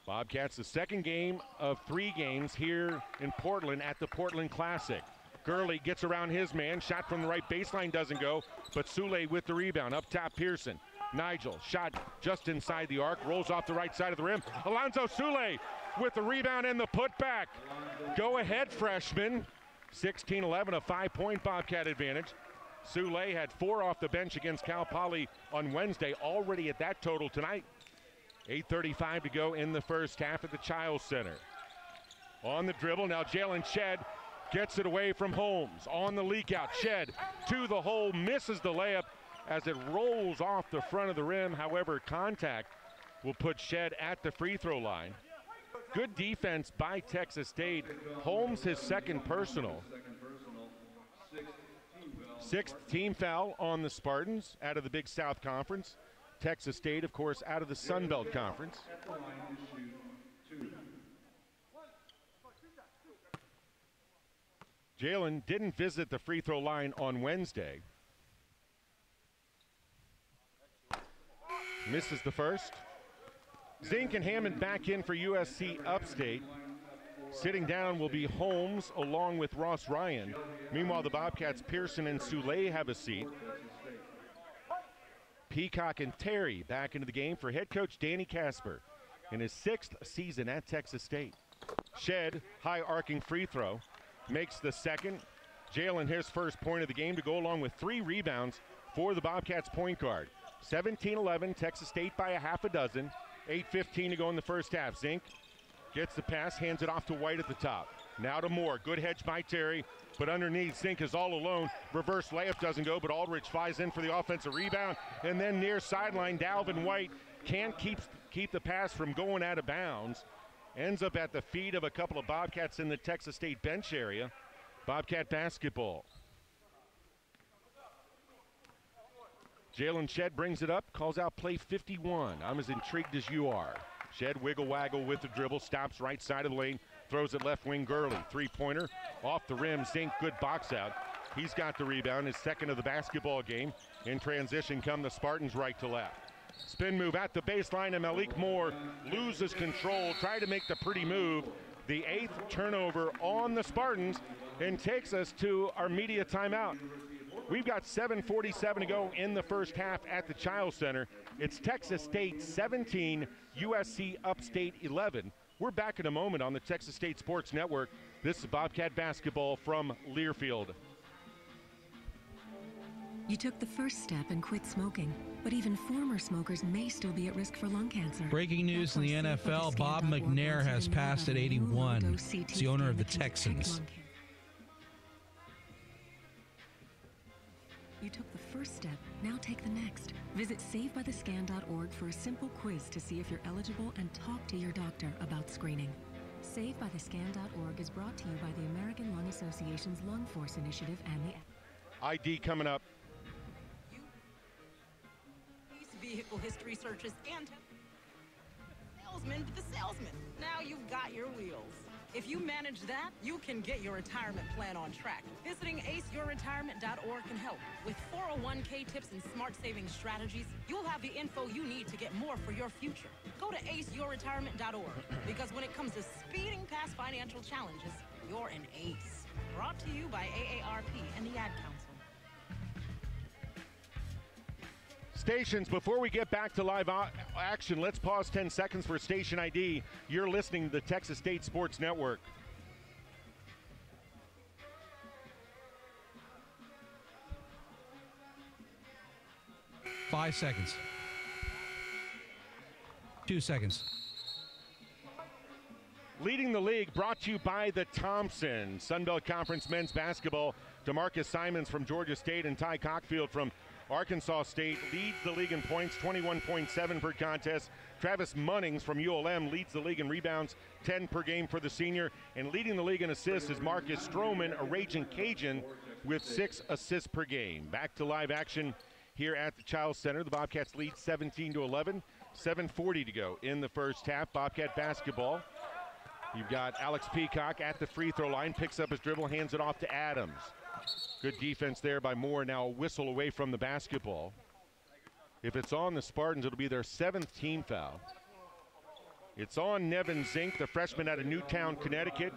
Bobcats, the second game of 3 games here in Portland at the Portland Classic. Gurley gets around his man. Shot from the right baseline doesn't go, but Sule with the rebound. Up top, Pearson. Nigel, shot just inside the arc, rolls off the right side of the rim. Alonzo Sule with the rebound and the putback. Go ahead, freshman. 16-11, a 5-point Bobcat advantage. Sule had 4 off the bench against Cal Poly on Wednesday, already at that total tonight. 8:35 to go in the first half at the Chiles Center. On the dribble, now Jalen Shedd gets it away from Holmes. On the leak out, Shedd to the hole, misses the layup as it rolls off the front of the rim. However, contact will put Shedd at the free throw line. Good defense by Texas State. Holmes, his second personal. 6th team foul on the Spartans out of the Big South Conference. Texas State, of course, out of the Sun Belt Conference. Jalen didn't visit the free throw line on Wednesday. Misses the first. Zink and Hammond back in for USC Upstate. Sitting down will be Holmes along with Ross Ryan. Meanwhile, the Bobcats, Pearson and Sule have a seat. Peacock and Terry back into the game for head coach Danny Casper in his 6th season at Texas State. Shedd, high arcing free throw, makes the second. Jalen, his first point of the game to go along with 3 rebounds for the Bobcats point guard. 17-11, Texas State by a half a dozen. 8:15 to go in the first half. Zink gets the pass, hands it off to White at the top. Now to Moore. Good hedge by Terry, but underneath, Zink is all alone. Reverse layup doesn't go, but Aldridge flies in for the offensive rebound. And then near sideline, Dalvin White can't keep the pass from going out of bounds. Ends up at the feet of a couple of Bobcats in the Texas State bench area. Bobcat basketball. Jalen Shedd brings it up, calls out play 51. I'm as intrigued as you are. Shedd wiggle waggle with the dribble, stops right side of the lane, throws it left wing. Gurley, 3-pointer, off the rim. Zink, good box out. He's got the rebound, his second of the basketball game. In transition come the Spartans right to left. Spin move at the baseline, and Malik Moore loses control, tried to make the pretty move. The 8th turnover on the Spartans, and takes us to our media timeout. We've got 7:47 to go in the first half at the Chiles Center. It's Texas State 17, USC Upstate 11. We're back in a moment on the Texas State Sports Network. This is Bobcat basketball from Learfield. You took the first step and quit smoking, but even former smokers may still be at risk for lung cancer. Breaking news in the NFL, Bob McNair has passed at 81. He's the owner of the Texans. You took the first step, now take the next. Visit SaveByTheScan.org for a simple quiz to see if you're eligible and talk to your doctor about screening. SaveByTheScan.org is brought to you by the American Lung Association's Lung Force Initiative and the ID coming up. Vehicle history searches and salesman to the salesman. Now you've got your wheels. If you manage that, you can get your retirement plan on track. Visiting aceyourretirement.org can help. With 401k tips and smart saving strategies, you'll have the info you need to get more for your future. Go to aceyourretirement.org, because when it comes to speeding past financial challenges, you're an ace. Brought to you by AARP and the Ad Council. Stations, before we get back to live action, let's pause 10 seconds for station ID. You're listening to the Texas State Sports Network. Five seconds. 2 seconds. Leading the league, brought to you by the Thompson. Sun Belt Conference men's basketball. DeMarcus Simons from Georgia State and Ty Cockfield from Arkansas State leads the league in points, 21.7 per contest. Travis Munnings from ULM leads the league in rebounds, 10 per game for the senior. And leading the league in assists is Marcus Stroman, a Raging Cajun, with 6 assists per game. Back to live action here at the Chiles Center. The Bobcats lead 17-11, 7:40 to go in the first half. Bobcat basketball. You've got Alex Peacock at the free throw line, picks up his dribble, hands it off to Adams. Good defense there by Moore. Now a whistle away from the basketball. If it's on the Spartans, it'll be their 7th team foul. It's on Nevin Zink, the freshman out of Newtown, Connecticut.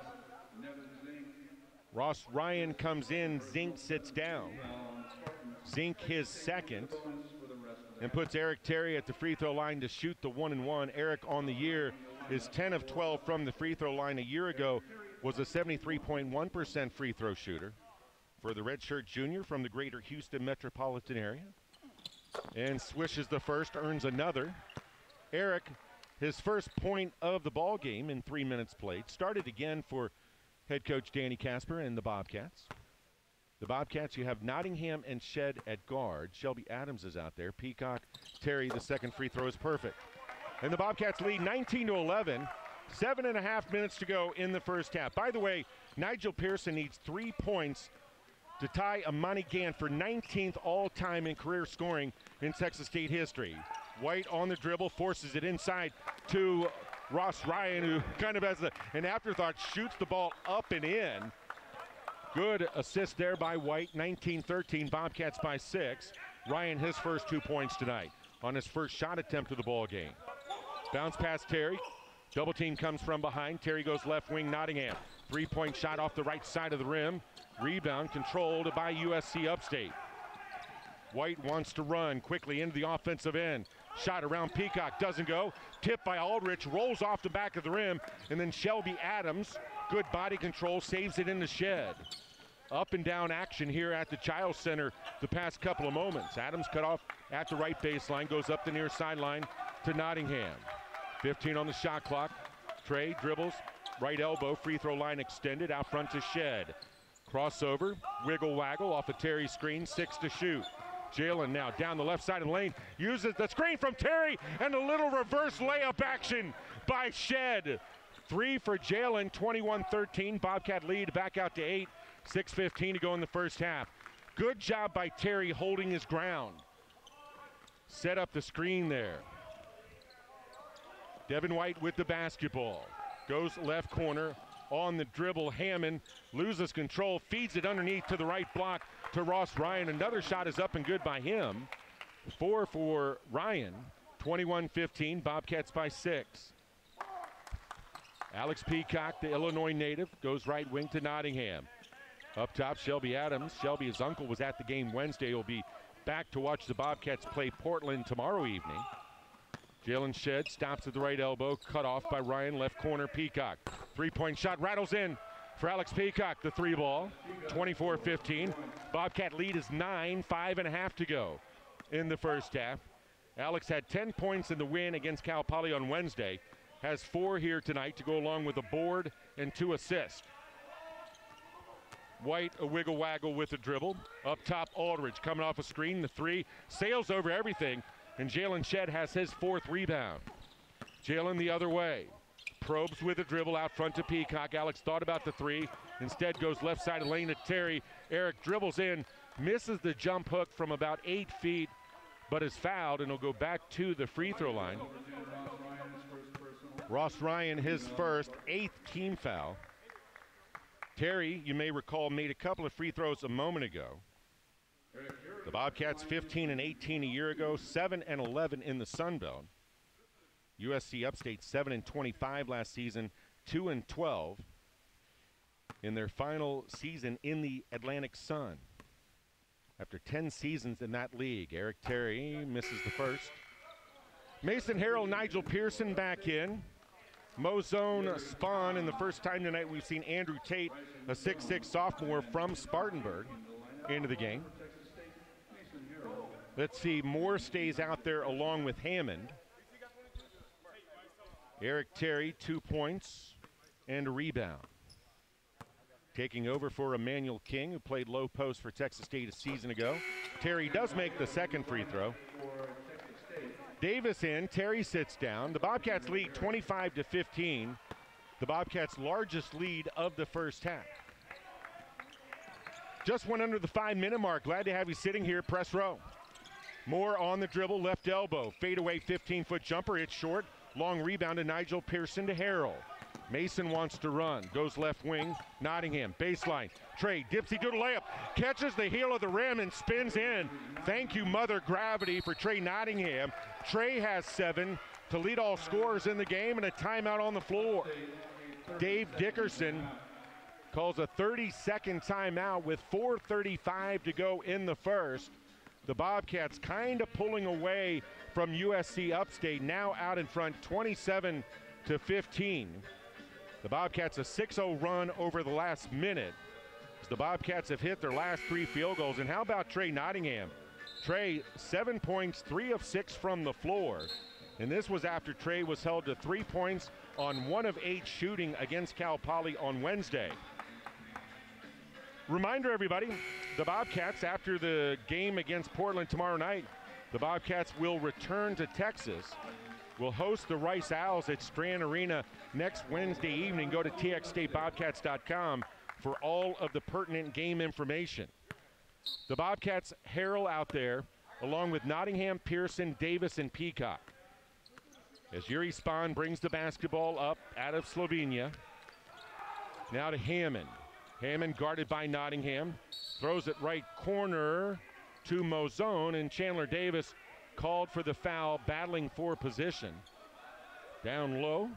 Ross Ryan comes in, Zink sits down. Zink his second, and puts Eric Terry at the free throw line to shoot the 1-and-1. Eric on the year is 10 of 12 from the free throw line. A year ago was a 73.1% free throw shooter for the redshirt junior from the greater Houston metropolitan area. And swishes the first, earns another. Eric, his first point of the ball game in 3 minutes played. Started again for head coach Danny Casper and the Bobcats. The Bobcats, you have Nottingham and Shed at guard. Shelby Adams is out there. Peacock, Terry, the second free throw is perfect. And the Bobcats lead 19-11. 7.5 minutes to go in the first half. By the way, Nigel Pearson needs 3 points to tie Amani Gant for 19th all-time in career scoring in Texas State history. White on the dribble, forces it inside to Ross Ryan, who kind of has an afterthought, shoots the ball up and in. Good assist there by White. 19-13, Bobcats by 6. Ryan, his first 2 points tonight on his first shot attempt of the ball game. Bounce past Terry. Double team comes from behind. Terry goes left wing, Nottingham. 3-point shot off the right side of the rim. Rebound controlled by USC Upstate. White wants to run quickly into the offensive end. Shot around Peacock, doesn't go. Tipped by Aldrich, rolls off the back of the rim, and then Shelby Adams, good body control, saves it in the Shed. Up and down action here at the Chiles Center the past couple of moments. Adams cut off at the right baseline, goes up the near sideline to Nottingham. 15 on the shot clock. Trey dribbles, right elbow, free throw line extended, out front to Shed. Crossover, wiggle waggle off a Terry screen, 6 to shoot. Jalen now down the left side of the lane, uses the screen from Terry, and a little reverse layup action by Shed. 3 for Jalen, 21-13. Bobcat lead back out to 8. 6:15 to go in the first half. Good job by Terry holding his ground. Set up the screen there. Devin White with the basketball. Goes left corner on the dribble. Hammond loses control, feeds it underneath to the right block to Ross Ryan. Another shot is up and good by him. 4 for Ryan. 21-15, Bobcats by 6. Alex Peacock, the Illinois native, goes right wing to Nottingham. Up top, Shelby Adams. Shelby, his uncle, was at the game Wednesday. He'll be back to watch the Bobcats play Portland tomorrow evening. Jalen Shed stops at the right elbow, cut off by Ryan, left corner, Peacock. 3-point shot rattles in for Alex Peacock, the 3 ball. 24-15. Bobcat lead is 9, 5.5 to go in the first half. Alex had 10 points in the win against Cal Poly on Wednesday. Has 4 here tonight to go along with a board and 2 assists. White, a wiggle waggle with a dribble. Up top, Aldridge coming off a screen. The 3 sails over everything, and Jalen Shed has his 4th rebound. Jalen the other way. Probes with a dribble out front to Peacock. Alex thought about the 3. Instead goes left side of lane to Terry. Eric dribbles in, misses the jump hook from about 8 feet, but is fouled, and will go back to the free throw line. Ross Ryan, his first, 8th team foul. Terry, you may recall, made a couple of free throws a moment ago. The Bobcats 15 and 18 a year ago, 7 and 11 in the Sun Belt. USC Upstate 7 and 25 last season, 2 and 12 in their final season in the Atlantic Sun. After 10 seasons in that league, Eric Terry misses the first. Mason Harrell, Nigel Pearson back in. Mozone Spawn, and the first time tonight we've seen Andrew Tate, a 6'6 sophomore from Spartanburg, into the game. Let's see, Moore stays out there along with Hammond. Eric Terry, 2 points and a rebound. Taking over for Emmanuel King, who played low post for Texas State a season ago. Terry does make the second free throw. Davis in, Terry sits down. The Bobcats lead 25-15. The Bobcats' largest lead of the first half. Just went under the 5-minute mark. Glad to have you sitting here, press row. Moore on the dribble, left elbow. Fadeaway 15-foot jumper, it's short. Long rebound to Nigel Pearson to Harrell. Mason wants to run, goes left wing, Nottingham, baseline. Trey, dipsy doodle layup, catches the heel of the rim and spins in. Thank you, Mother Gravity, for Trey Nottingham. Trey has 7 to lead all scorers in the game, and a timeout on the floor. Dave Dickerson calls a 30-second timeout with 4:35 to go in the first. The Bobcats kind of pulling away from USC Upstate, now out in front 27-15. The Bobcats a 6-0 run over the last minute. The Bobcats have hit their last 3 field goals. And how about Trey Nottingham? Trey, 7 points, 3 of 6 from the floor. And this was after Trey was held to 3 points on 1 of 8 shooting against Cal Poly on Wednesday. Reminder, everybody, the Bobcats, after the game against Portland tomorrow night, the Bobcats will return to Texas. Will host the Rice Owls at Strand Arena next Wednesday evening. Go to txstatebobcats.com for all of the pertinent game information. The Bobcats Harrell out there, along with Nottingham, Pearson, Davis, and Peacock. As Yuri Spahn brings the basketball up out of Slovenia. Now to Hammond. Hammond guarded by Nottingham. Throws it right corner to Mozone, and Chandler Davis called for the foul, battling for position. Down low,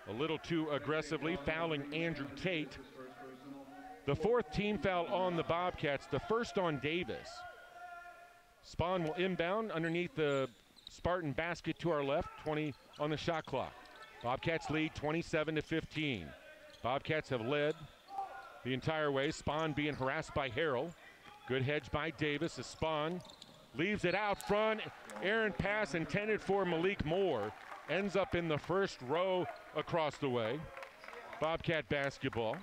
a little too aggressively, fouling Andrew Tate. The 4th team foul on the Bobcats, the first on Davis. Spahn will inbound underneath the Spartan basket to our left, 20 on the shot clock. Bobcats lead 27-15. Bobcats have led the entire way. Spahn being harassed by Harrell. Good hedge by Davis as Spahn leaves it out front. Errant pass intended for Malik Moore. Ends up in the first row across the way. Bobcat basketball.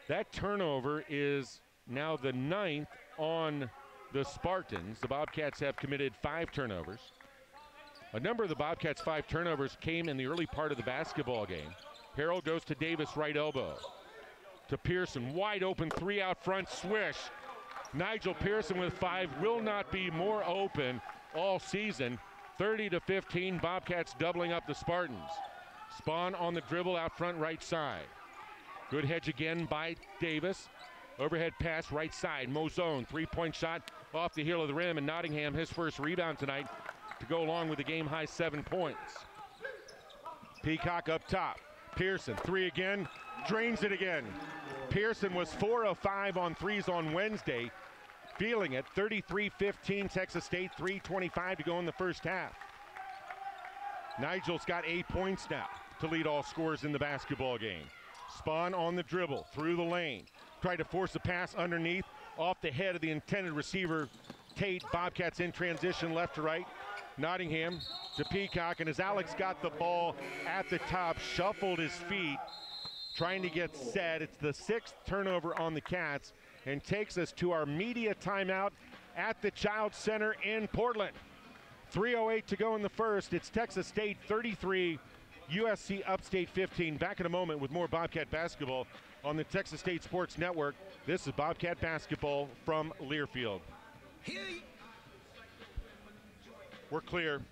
That turnover is now the 9th on the Spartans. The Bobcats have committed 5 turnovers. A number of the Bobcats' 5 turnovers came in the early part of the basketball game. Harrell goes to Davis, right elbow. To Pearson, wide open 3 out front, swish. Nigel Pearson with 5 will not be more open all season. 30-15, Bobcats doubling up the Spartans. Spahn on the dribble out front, right side. Good hedge again by Davis. Overhead pass right side. Mozone, 3-point shot off the heel of the rim, and Nottingham his first rebound tonight to go along with the game high 7 points. Peacock up top. Pearson, 3 again, drains it again. Pearson was 4 of 5 on threes on Wednesday. Feeling it, 33-15 Texas State, 3:25 to go in the first half. Nigel's got 8 points now to lead all scorers in the basketball game. Spahn on the dribble, through the lane. Tried to force a pass underneath, off the head of the intended receiver, Tate. Bobcats in transition left to right. Nottingham to Peacock, and as Alex got the ball at the top, shuffled his feet, trying to get set. It's the 6th turnover on the Cats, and takes us to our media timeout at the Child Center in Portland. 3:08 to go in the first. It's Texas State 33, USC Upstate 15. Back in a moment with more Bobcat basketball on the Texas State Sports Network. This is Bobcat basketball from Learfield. We're clear.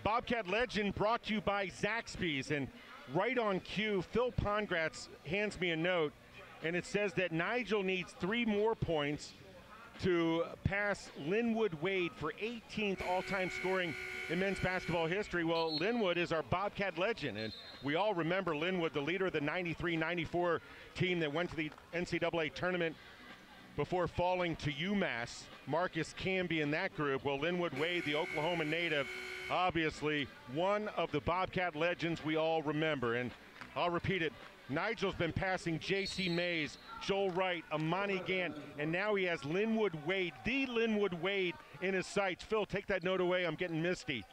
Bobcat Legend brought to you by Zaxby's, and right on cue, Phil Pongratz hands me a note, and it says that Nigel needs 3 more points to pass Linwood Wade for 18th all-time scoring in men's basketball history. Well, Linwood is our Bobcat legend, and we all remember Linwood, the leader of the 93-94 team that went to the NCAA tournament before falling to UMass. Marcus Camby in that group. Well, Linwood Wade, the Oklahoma native, obviously one of the Bobcat legends we all remember. And I'll repeat it, Nigel's been passing J.C. Mays, Joel Wright, Amani Gant, and now he has Linwood Wade, the Linwood Wade, in his sights. Phil, take that note away. I'm getting misty.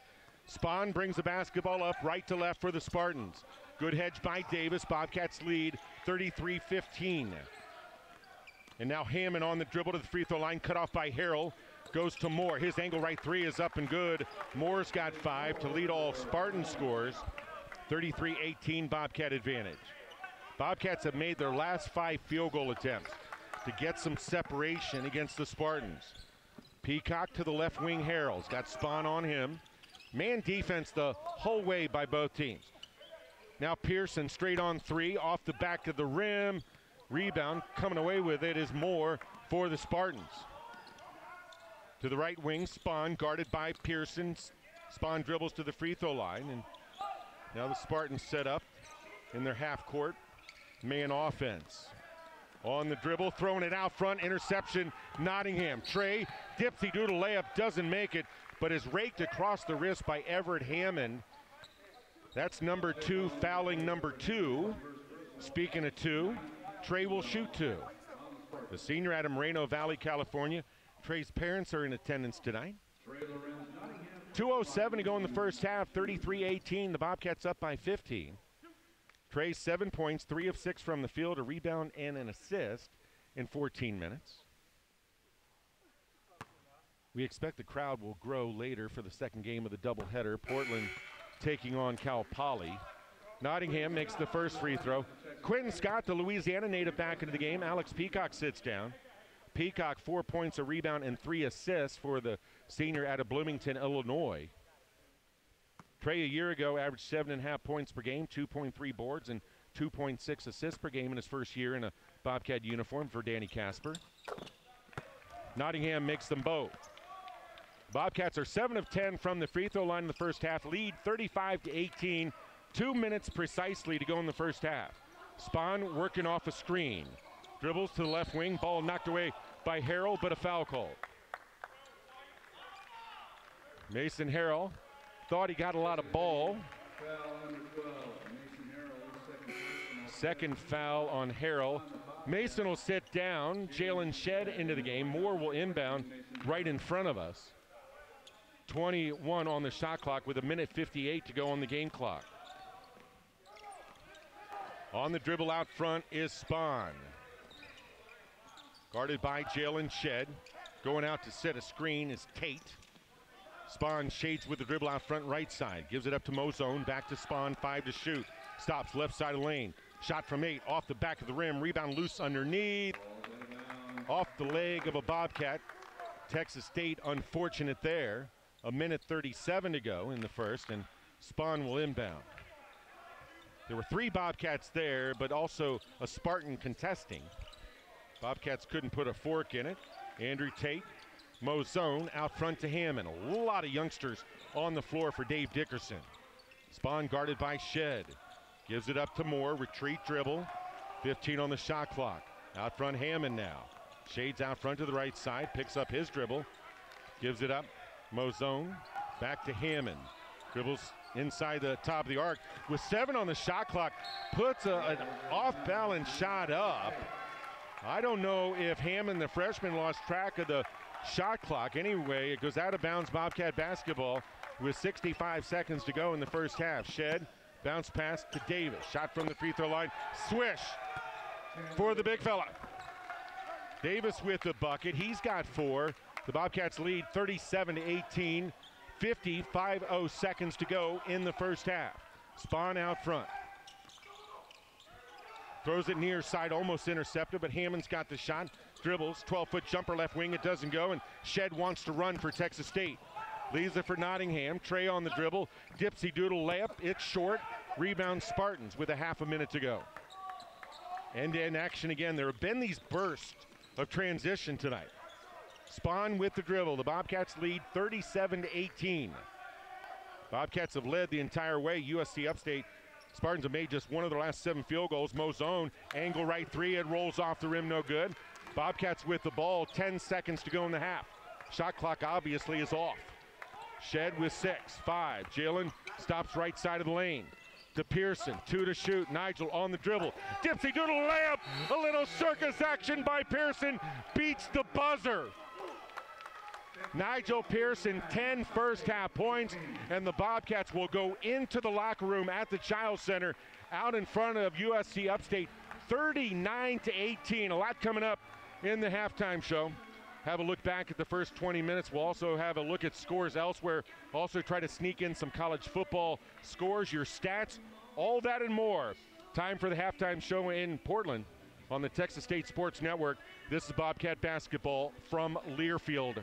Spahn brings the basketball up right to left for the Spartans. Good hedge by Davis. Bobcats lead 33-15. And now Hammond on the dribble to the free throw line, cut off by Harrell. Goes to Moore. His angle right three is up and good. Moore's got 5 to lead all Spartan scores. 33-18 Bobcat advantage. Bobcats have made their last 5 field goal attempts to get some separation against the Spartans. Peacock to the left wing. Harrell's got Spahn on him. Man defense the whole way by both teams. Now Pearson straight on 3 off the back of the rim. Rebound coming away with it is Moore for the Spartans. To the right wing, Spahn guarded by Pearson. Spahn dribbles to the free throw line, and now the Spartans set up in their half court man offense. On the dribble, throwing it out front, interception, Nottingham. Trey, dipsy doodle layup, doesn't make it, but is raked across the wrist by Everett Hammond. That's number 2, fouling number 2. Speaking of 2, Trey will shoot 2. The senior out of Moreno Valley, California. Trey's parents are in attendance tonight. 2:07 to go in the first half, 33-18. The Bobcats up by 15. Trey 7 points, 3 of 6 from the field, a rebound and an assist in 14 minutes. We expect the crowd will grow later for the second game of the doubleheader. Portland taking on Cal Poly. Nottingham makes the first free throw. Quentin Scott, the Louisiana native, back into the game. Alex Peacock sits down. Peacock 4 points, a rebound, and 3 assists for the senior out of Bloomington, Illinois. Trey a year ago averaged 7.5 points per game, 2.3 boards, and 2.6 assists per game in his first year in a Bobcat uniform for Danny Casper. Nottingham makes them both. Bobcats are 7 of 10 from the free throw line in the first half, lead 35-18. 2 minutes precisely to go in the first half. Spahn working off a screen. Dribbles to the left wing, ball knocked away by Harrell, but a foul call. Mason Harrell thought he got a lot of ball. Second foul on Harrell. Mason will sit down. Jalen Shedd into the game. Moore will inbound right in front of us. 21 on the shot clock with 1:58 to go on the game clock. On the dribble out front is Spahn. Guarded by Jalen Shedd. Going out to set a screen is Tate. Spahn shades with the dribble out front right side. Gives it up to Mozone. Back to Spahn, 5 to shoot. Stops left side of lane. Shot from 8 off the back of the rim. Rebound loose underneath. Off the leg of a Bobcat. Texas State unfortunate there. 1:37 to go in the first, and Spahn will inbound. There were 3 Bobcats there, but also a Spartan contesting. Bobcats couldn't put a fork in it. Andrew Tate, Mozone out front to Hammond. A lot of youngsters on the floor for Dave Dickerson. Spahn guarded by Shedd. Gives it up to Moore, retreat dribble. 15 on the shot clock. Out front Hammond now. Shades out front to the right side, picks up his dribble. Gives it up, Mozone, back to Hammond. Dribbles inside the top of the arc with 7 on the shot clock. Puts an off-balance shot up. I don't know if Hammond, the freshman, lost track of the shot clock. Anyway, it goes out of bounds, Bobcat basketball, with 65 seconds to go in the first half. Shedd, bounce pass to Davis. Shot from the free throw line. Swish for the big fella. Davis with the bucket. He's got 4. The Bobcats lead 37-18. 50 seconds to go in the first half. Spahn out front. Throws it near side, almost intercepted, but Hammond's got the shot. Dribbles, 12-foot jumper left wing, it doesn't go, and Shedd wants to run for Texas State. Leaves it for Nottingham. Trey on the dribble. Dipsy doodle layup, it's short. Rebound Spartans with a half a minute to go. End-to-end action again. There have been these bursts of transition tonight. Spahn with the dribble. The Bobcats lead 37-18. Bobcats have led the entire way. USC Upstate Spartans have made just one of their last 7 field goals. Mozone, angle right three, it rolls off the rim, no good. Bobcats with the ball, 10 seconds to go in the half. Shot clock obviously is off. Shed with 6, 5. Jalen stops right side of the lane. To Pearson, 2 to shoot. Nigel on the dribble. Dipsy doodle layup. A little circus action by Pearson. Beats the buzzer. Nigel Pearson, 10 first half points, and the Bobcats will go into the locker room at the Child Center out in front of USC Upstate, 39-18. A lot coming up in the halftime show. Have a look back at the first 20 minutes. We'll also have a look at scores elsewhere. Also try to sneak in some college football scores, your stats, all that and more. Time for the halftime show in Portland on the Texas State Sports Network. This is Bobcat basketball from Learfield.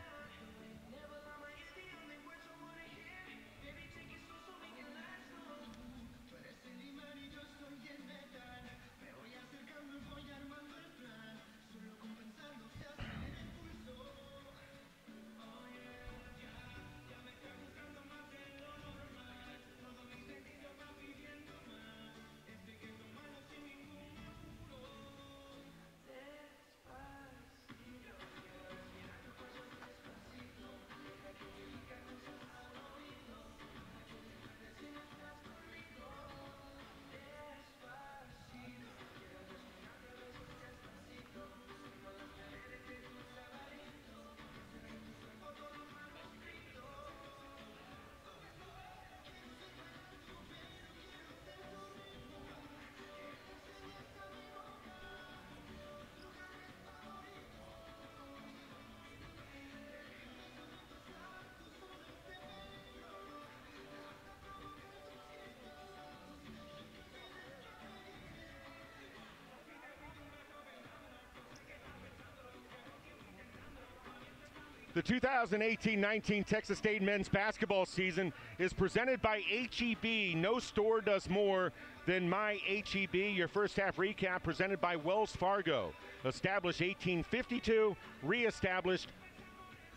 The 2018-19 Texas State men's basketball season is presented by HEB. No store does more than my HEB. Your first half recap presented by Wells Fargo. Established 1852, reestablished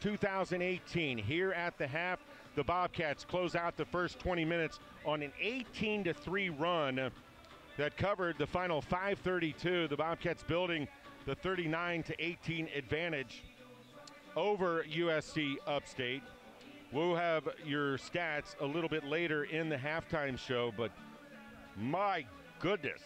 2018. Here at the half, the Bobcats close out the first 20 minutes on an 18-3 run that covered the final 5:32. The Bobcats building the 39-18 advantage over USC Upstate. We'll have your stats a little bit later in the halftime show, but my goodness,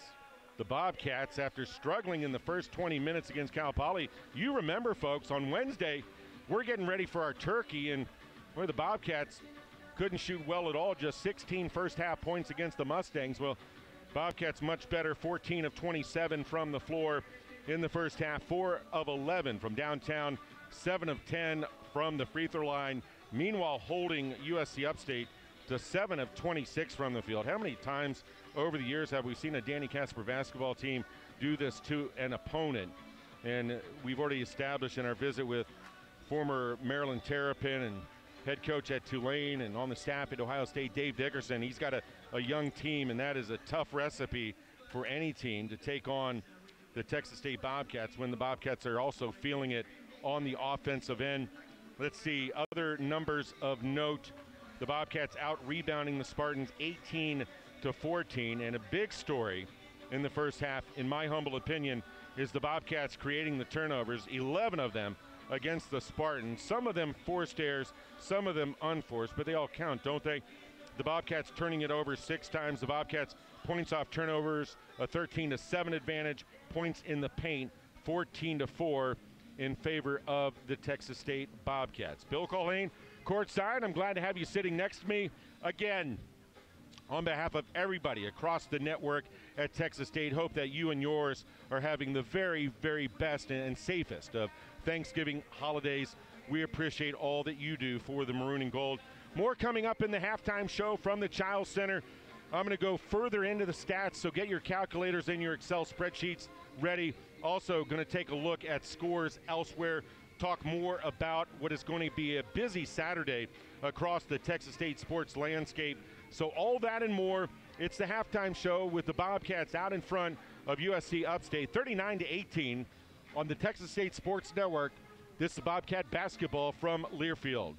the Bobcats, after struggling in the first 20 minutes against Cal Poly, you remember, folks, on Wednesday, we're getting ready for our turkey, and where the Bobcats couldn't shoot well at all, just 16 first half points against the Mustangs. Well, Bobcats much better, 14 of 27 from the floor in the first half, 4 of 11 from downtown, 7 of 10 from the free throw line. Meanwhile, holding USC Upstate to 7 of 26 from the field. How many times over the years have we seen a Danny Casper basketball team do this to an opponent? And we've already established in our visit with former Maryland Terrapin and head coach at Tulane and on the staff at Ohio State, Dave Dickerson. He's got a young team, and that is a tough recipe for any team to take on the Texas State Bobcats when the Bobcats are also feeling it on the offensive end. Let's see other numbers of note. The Bobcats out rebounding the Spartans 18-14, and a big story in the first half, in my humble opinion, is the Bobcats creating the turnovers, 11 of them against the Spartans. Some of them forced errors, some of them unforced, but they all count, don't they? The Bobcats turning it over 6 times. The Bobcats points off turnovers, a 13-7 advantage, points in the paint, 14-4 in favor of the Texas State Bobcats. Bill Colhane, courtside. I'm glad to have you sitting next to me again. On behalf of everybody across the network at Texas State, hope that you and yours are having the very, very best and safest of Thanksgiving holidays. We appreciate all that you do for the Maroon and Gold. More coming up in the halftime show from the Child Center. I'm going to go further into the stats, so get your calculators and your Excel spreadsheets ready. Also going to take a look at scores elsewhere, talk more about what is going to be a busy Saturday across the Texas State sports landscape. So all that and more, it's the halftime show with the Bobcats out in front of USC Upstate, 39-18 on the Texas State Sports Network This is Bobcat basketball from Learfield.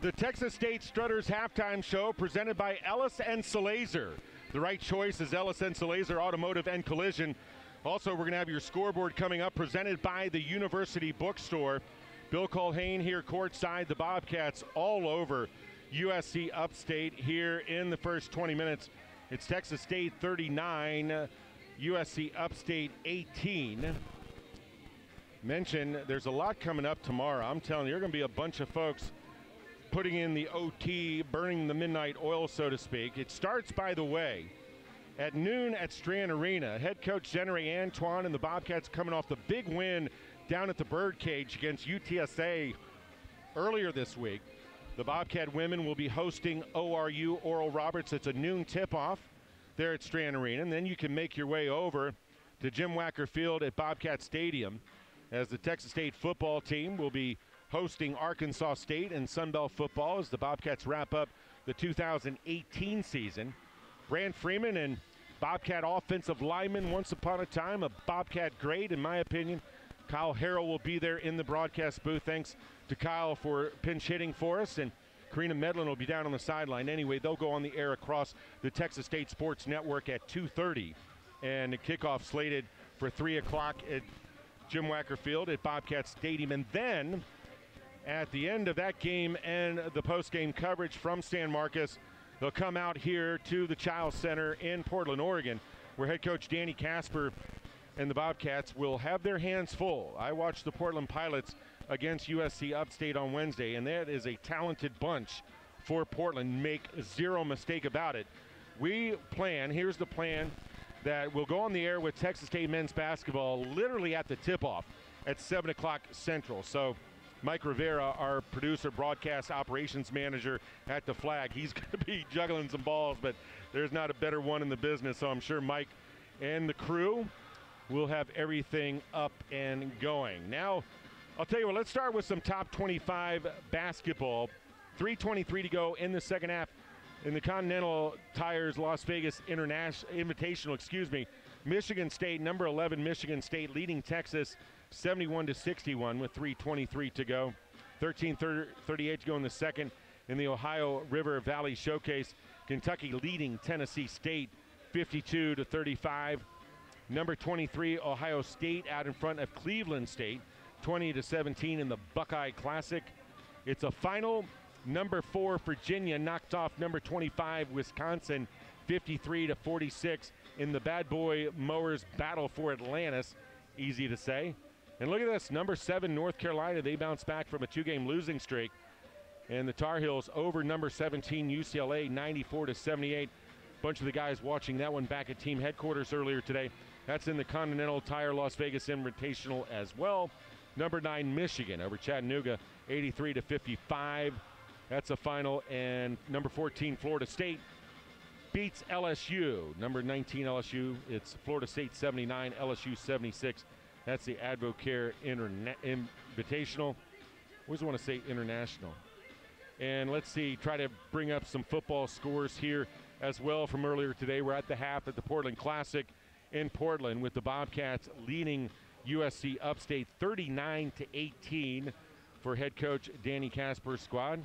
The Texas State Strutters halftime show presented by Ellis and Salazer. The right choice is Ellis and Salazer Automotive and Collision. Also, we're going to have your scoreboard coming up presented by the University Bookstore. Bill Culhane here courtside. The Bobcats all over USC Upstate here in the first 20 minutes. It's Texas State 39, USC Upstate 18. Mention there's a lot coming up tomorrow. I'm telling you, there are going to be a bunch of folks putting in the OT, burning the midnight oil, so to speak. It starts, by the way, at noon at Strand Arena. Head coach Jennery Antoine and the Bobcats coming off the big win down at the Birdcage against UTSA earlier this week. The Bobcat women will be hosting ORU Oral Roberts. It's a noon tip-off there at Strand Arena. And then you can make your way over to Jim Wacker Field at Bobcat Stadium as the Texas State football team will be hosting Arkansas State and Sunbelt football as the Bobcats wrap up the 2018 season. Brand Freeman and Bobcat offensive lineman once upon a time, a Bobcat great in my opinion. Kyle Harrell will be there in the broadcast booth. Thanks to Kyle for pinch hitting for us, and Karina Medlin will be down on the sideline. Anyway, they'll go on the air across the Texas State Sports Network at 2:30, and the kickoff slated for 3 o'clock at Jim Wacker Field at Bobcat Stadium. And then at the end of that game and the post-game coverage from San Marcos, they'll come out here to the Chiles Center in Portland, Oregon, where head coach Danny Casper and the Bobcats will have their hands full. I watched the Portland Pilots against USC Upstate on Wednesday, and that is a talented bunch for Portland. Make zero mistake about it. We plan, here's the plan, that we'll go on the air with Texas State men's basketball literally at the tip-off at 7 o'clock Central. So Mike Rivera, our producer, broadcast operations manager at the Flag, he's going to be juggling some balls, but there's not a better one in the business, so I'm sure Mike and the crew will have everything up and going. Now, I'll tell you what, let's start with some top 25 basketball. 3:23 to go in the second half in the Continental Tires Las Vegas Invitational, Michigan State, number 11 Michigan State, leading Texas 71-61 with 3:23 to go. 13:38 to go in the second in the Ohio River Valley Showcase. Kentucky leading Tennessee State 52-35. Number 23 Ohio State out in front of Cleveland State 20-17 in the Buckeye Classic. It's a final. Number 4 Virginia knocked off number 25 Wisconsin 53-46 in the Bad Boy Mowers battle for Atlantis. Easy to say. And look at this, number 7 North Carolina, they bounced back from a 2-game losing streak. And the Tar Heels over number 17 UCLA 94-78. Bunch of the guys watching that one back at team headquarters earlier today. That's in the Continental Tire Las Vegas Invitational as well. Number 9 Michigan over Chattanooga 83-55. That's a final. And number 14 Florida State beats LSU. Number 19 LSU, it's Florida State 79, LSU 76. That's the Advocare Invitational. Always want to say international. And let's see, try to bring up some football scores here as well from earlier today. We're at the half at the Portland Classic in Portland with the Bobcats leading USC Upstate 39-18 for head coach Danny Casper's squad.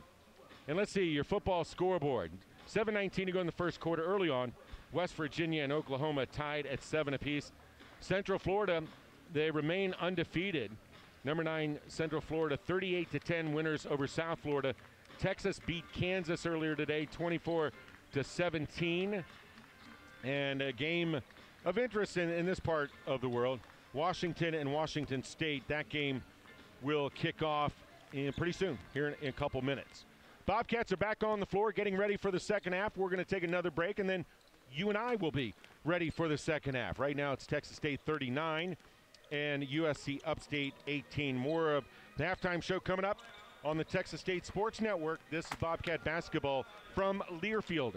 And let's see your football scoreboard. 7:19 to go in the first quarter. Early on, West Virginia and Oklahoma tied at 7 apiece. Central Florida, they remain undefeated. Number 9 Central Florida 38-10 winners over South Florida. Texas beat Kansas earlier today 24-17. And a game of interest in this part of the world, Washington and Washington State. That game will kick off pretty soon, here in a couple minutes. Bobcats are back on the floor getting ready for the second half. We're going to take another break, and then you and I will be ready for the second half. Right now it's Texas State 39 and USC Upstate 18. More of the halftime show coming up on the Texas State Sports Network. This is Bobcat basketball from Learfield.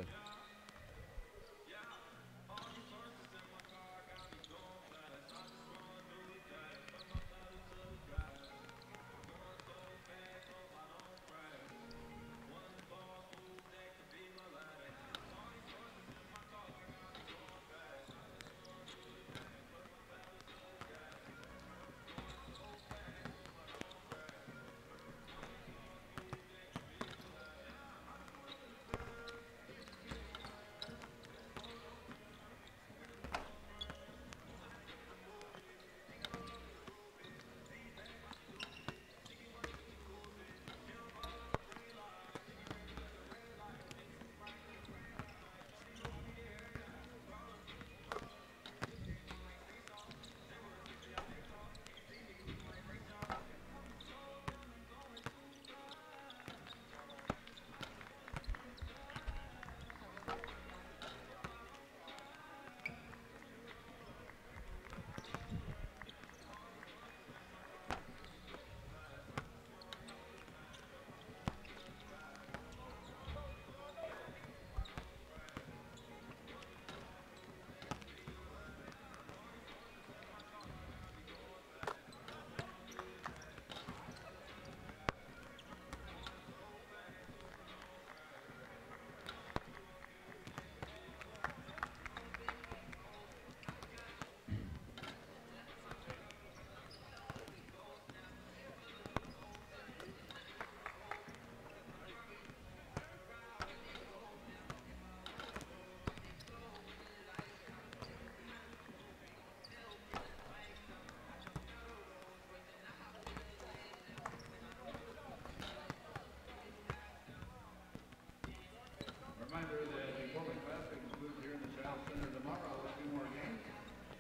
Reminder that the Portland Classic concludes here in the South Center tomorrow with 2 more games.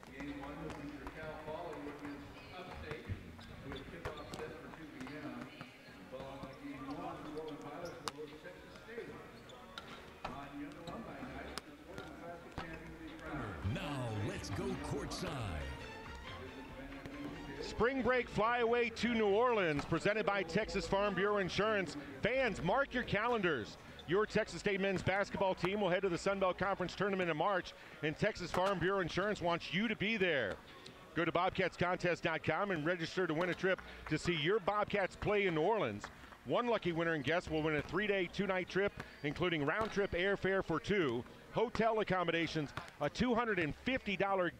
Game 1 will feature Cal Poly against Upstate with kickoff set for 2 p.m. Following Game 1, the Portland Pilots will host Texas State on Young Alumni Night. The Portland Classic Champions League round. Now let's go courtside. Spring break flyaway to New Orleans, presented by Texas Farm Bureau Insurance. Fans, mark your calendars. Your Texas State men's basketball team will head to the Sun Belt Conference Tournament in March, and Texas Farm Bureau Insurance wants you to be there. Go to BobcatsContest.com and register to win a trip to see your Bobcats play in New Orleans. One lucky winner and guest will win a 3-day, 2-night trip, including round-trip airfare for 2, hotel accommodations, a $250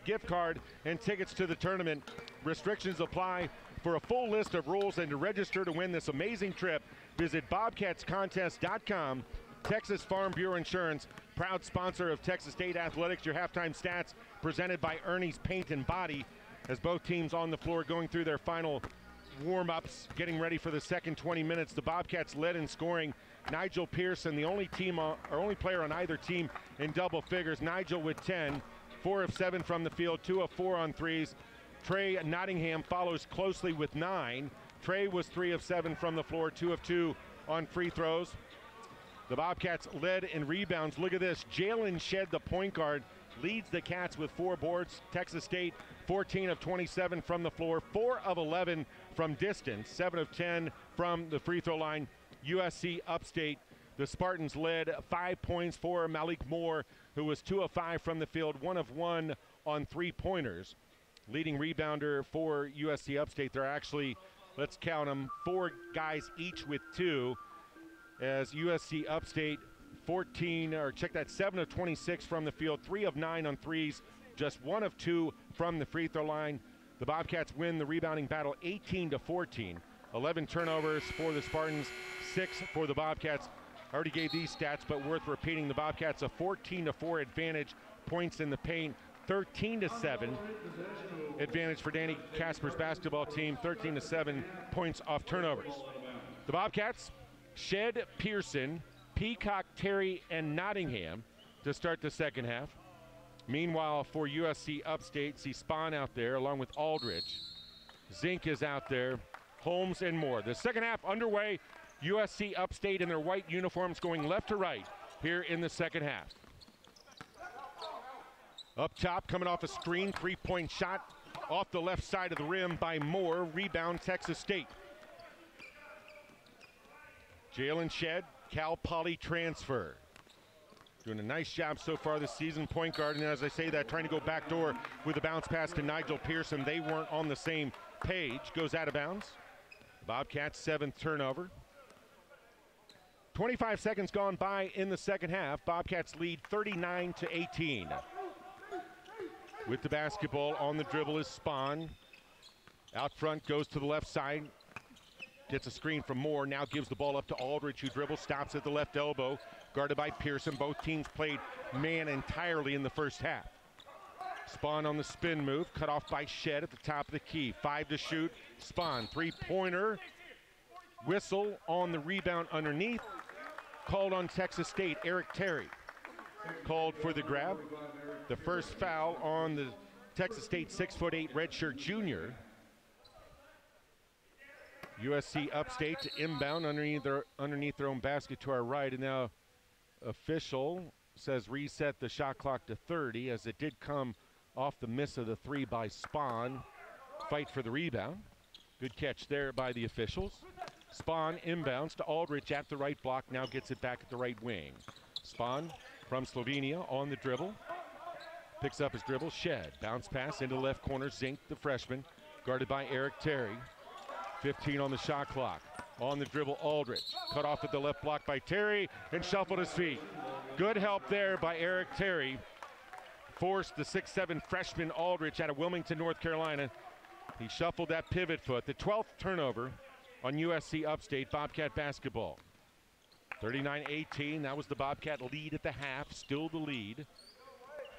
gift card, and tickets to the tournament. Restrictions apply. For a full list of rules and to register to win this amazing trip, visit BobcatsContest.com. Texas Farm Bureau Insurance, proud sponsor of Texas State Athletics. Your halftime stats presented by Ernie's Paint and Body, as both teams on the floor going through their final warm-ups, getting ready for the second 20 minutes. The Bobcats led in scoring. Nigel Pearson, the only player on either team in double figures. Nigel with 10, 4 of 7 from the field, 2 of 4 on threes. Trey Nottingham follows closely with 9. Trey was 3 of 7 from the floor, 2 of 2 on free throws. The Bobcats led in rebounds. Look at this. Jalen Shedd, the point guard, leads the Cats with 4 boards. Texas State, 14 of 27 from the floor, 4 of 11 from distance, 7 of 10 from the free throw line. USC Upstate, the Spartans led 5 points for Malik Moore, who was 2 of 5 from the field, 1 of 1 on three-pointers. Leading rebounder for USC Upstate, they're actually, let's count them, 4 guys each with 2, as USC Upstate 7 of 26 from the field, 3 of 9 on threes, just 1 of 2 from the free throw line. The Bobcats win the rebounding battle 18-14. 11 turnovers for the Spartans, 6 for the Bobcats. I already gave these stats, but worth repeating. The Bobcats a 14-4 advantage, points in the paint, 13-7 advantage for Danny Casper's basketball team, 13-7 points off turnovers. The Bobcats, Shedd, Pearson, Peacock, Terry, and Nottingham to start the second half. Meanwhile, for USC Upstate, see Spahn out there along with Aldridge. Zink is out there, Holmes and more. The second half underway. USC Upstate in their white uniforms going left to right here in the second half. Up top, coming off a screen, three-point shot off the left side of the rim by Moore. Rebound, Texas State. Jalen Shedd, Cal Poly transfer. Doing a nice job so far this season, point guard. And as I say that, trying to go backdoor with a bounce pass to Nigel Pearson. They weren't on the same page. Goes out of bounds. Bobcats' 7th turnover. 25 seconds gone by in the second half. Bobcats lead 39-18. With the basketball on the dribble is Spahn. Out front, goes to the left side. Gets a screen from Moore, now gives the ball up to Aldridge, who dribbles, stops at the left elbow, guarded by Pearson. Both teams played man entirely in the first half. Spahn on the spin move, cut off by Shedd at the top of the key. 5 to shoot, Spahn, three-pointer. Whistle on the rebound underneath. Called on Texas State, Eric Terry called for the grab. The first foul on the Texas State 6'8" redshirt junior. USC Upstate to inbound underneath their own basket to our right, and now official says reset the shot clock to 30 as it did come off the miss of the 3 by Spahn. Fight for the rebound. Good catch there by the officials. Spahn inbounds to Aldridge at the right block, now gets it back at the right wing. Spahn from Slovenia on the dribble. Picks up his dribble, Shedd. Bounce pass into the left corner, Zink, the freshman, guarded by Eric Terry. 15 on the shot clock. On the dribble, Aldridge. Cut off at the left block by Terry and shuffled his feet. Good help there by Eric Terry. Forced the 6'7" freshman Aldridge out of Wilmington, North Carolina. He shuffled that pivot foot. The 12th turnover on USC Upstate Bobcat basketball. 39-18, that was the Bobcat lead at the half, still the lead.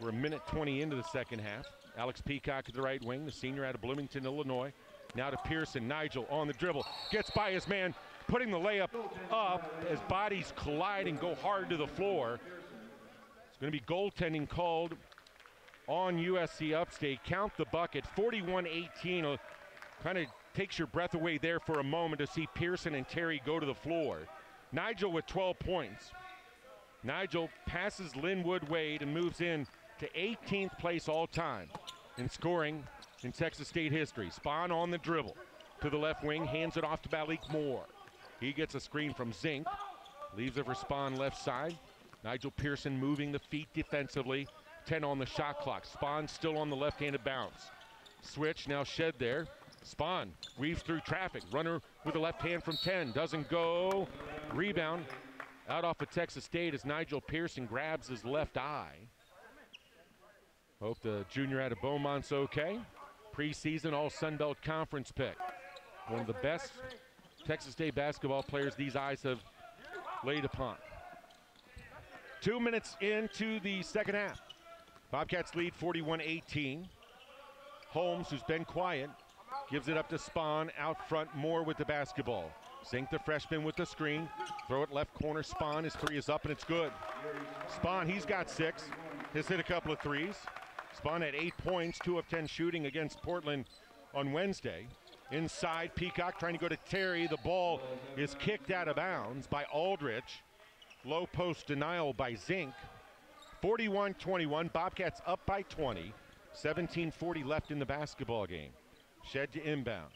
We're a minute 20 into the second half. Alex Peacock at the right wing, the senior out of Bloomington, Illinois. Now to Pearson, Nigel on the dribble, gets by his man, putting the layup up as bodies collide and go hard to the floor. It's going to be goaltending called on USC Upstate. Count the bucket, 41-18. Kind of takes your breath away there for a moment to see Pearson and Terry go to the floor. Nigel with 12 points. Nigel passes Linwood Wade and moves in to 18th place all time in scoring in Texas State history. Spahn on the dribble to the left wing, hands it off to Malik Moore. He gets a screen from Zink, leaves it for Spahn left side. Nigel Pearson moving the feet defensively. 10 on the shot clock. Spahn still on the left-handed bounce. Switch, now Shedd there. Spahn weaves through traffic. Runner with the left hand from 10, doesn't go. Rebound out off of Texas State as Nigel Pearson grabs his left eye. Hope the junior out of Beaumont's okay. Preseason All Sun Belt Conference pick. One of the best Texas State basketball players these eyes have laid upon. 2 minutes into the second half. Bobcats lead 41-18. Holmes, who's been quiet, gives it up to Spahn out front. Moore with the basketball. Zink, the freshman, with the screen. Throw it left corner. Spahn, his three is up, and it's good. Spahn, he's got 6. Has hit a couple of threes. Spahn had 8 points, 2 of 10 shooting against Portland on Wednesday. Inside, Peacock trying to go to Terry. The ball is kicked out of bounds by Aldrich. Low post denial by Zink. 41-21, Bobcats up by 20. 17:40 left in the basketball game. Shed to inbound.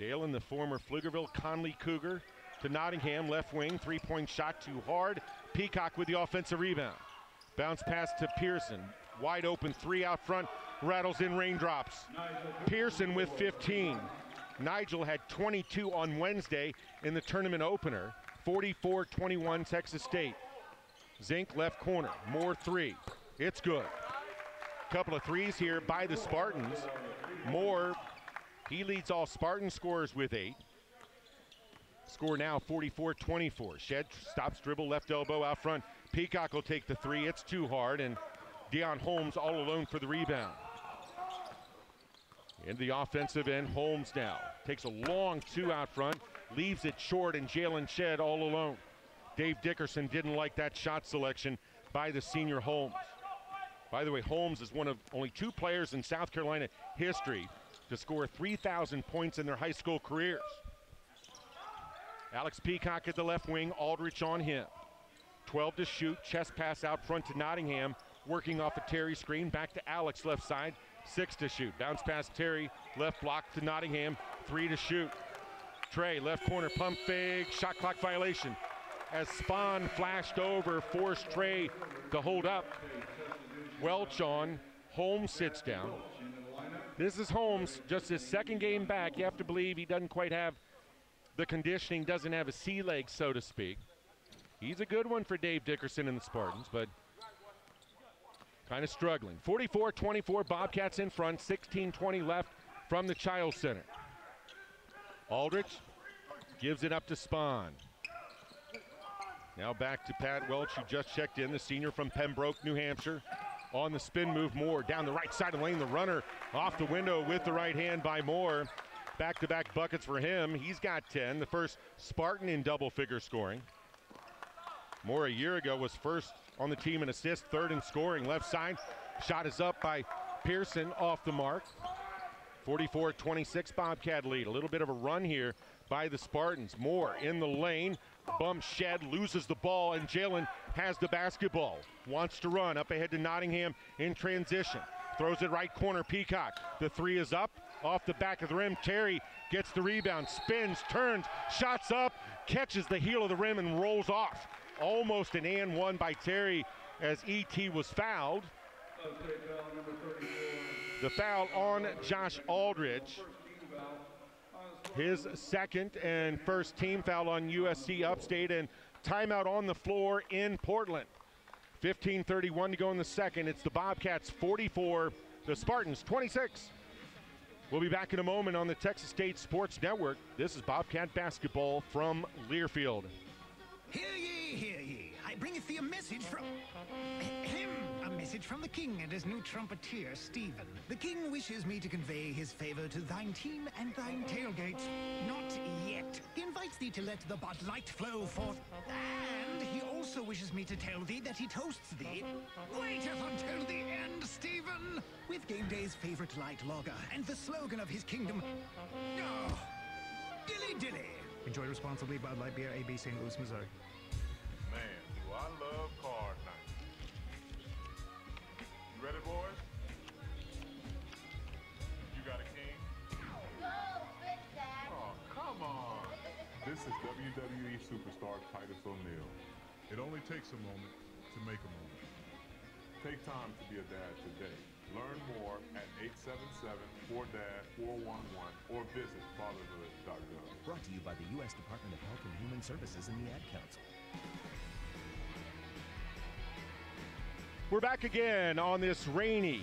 Jalen, the former Pflugerville Conley Cougar, to Nottingham, left wing, three-point shot too hard. Peacock with the offensive rebound. Bounce pass to Pearson. Wide open three out front, rattles in raindrops. Pearson with 15. Nigel had 22 on Wednesday in the tournament opener. 44-21 Texas State. Zink left corner, Moore three. It's good. Couple of threes here by the Spartans. Moore, he leads all Spartan scorers with 8. Score now 44-24. Shed stops dribble, left elbow out front. Peacock will take the three. It's too hard, and Deion Holmes all alone for the rebound. In the offensive end, Holmes now takes a long two out front, leaves it short, and Jalen Shed all alone. Dave Dickerson didn't like that shot selection by the senior Holmes. By the way, Holmes is one of only 2 players in South Carolina history to score 3,000 points in their high school careers. Alex Peacock at the left wing, Aldrich on him. 12 to shoot, chest pass out front to Nottingham, working off a Terry screen, back to Alex left side, 6 to shoot. Bounce pass Terry, left block to Nottingham, 3 to shoot. Trey, left corner, pump fake, shot clock violation. As Spahn flashed over, forced Trey to hold up. Welch on, Holmes sits down. This is Holmes, just his second game back. You have to believe he doesn't quite have the conditioning, doesn't have a sea leg, so to speak. He's a good one for Dave Dickerson and the Spartans, but kind of struggling. 44-24, Bobcats in front, 16:20 left from the Child Center. Aldrich gives it up to Spahn. Now back to Pat Welch, who just checked in, the senior from Pembroke, New Hampshire. On the spin move, Moore down the right side of the lane. The runner off the window with the right hand by Moore. Back-to-back buckets for him. He's got 10, the first Spartan in double-figure scoring. Moore a year ago was first on the team in assists, third in scoring. Left side, shot is up by Pearson, off the mark. 44-26 Bobcat lead. A little bit of a run here by the Spartans. Moore in the lane, bump Shed, loses the ball, and Jalen has the basketball. Wants to run up ahead to Nottingham in transition. Throws it right corner, Peacock. The three is up, off the back of the rim. Terry gets the rebound, spins, turns, shots up, catches the heel of the rim and rolls off. Almost an and one by Terry as E.T. was fouled. The foul on Josh Aldrich. His second and first team foul on USC Upstate, and timeout on the floor in Portland. 15:31 to go in the second. It's the Bobcats 44, the Spartans 26. We'll be back in a moment on the Texas State Sports Network. This is Bobcat basketball from Learfield. Hear ye, hear ye. I bringeth thee a message from him. A message from the king and his new trumpeter, Stephen. The king wishes me to convey his favor to thine team and thine tailgate. Not yet. He invites thee to let the Bud Light flow forth. And he also wishes me to tell thee that he toasts thee. Waiteth until the end, Stephen. With game day's favorite light lager and the slogan of his kingdom. Oh, dilly dilly. Enjoy responsibly. Bud Light Beer, AB, St. Louis, Missouri. Man, do I love card night. You ready, boys? You got a king? Oh, come on. This is WWE superstar Titus O'Neil. It only takes a moment to make a moment. Take time to be a dad today. Learn more at 877-4DAD-411 or visit fatherhood.gov. Brought to you by the U.S. Department of Health and Human Services and the Ad Council. We're back again on this rainy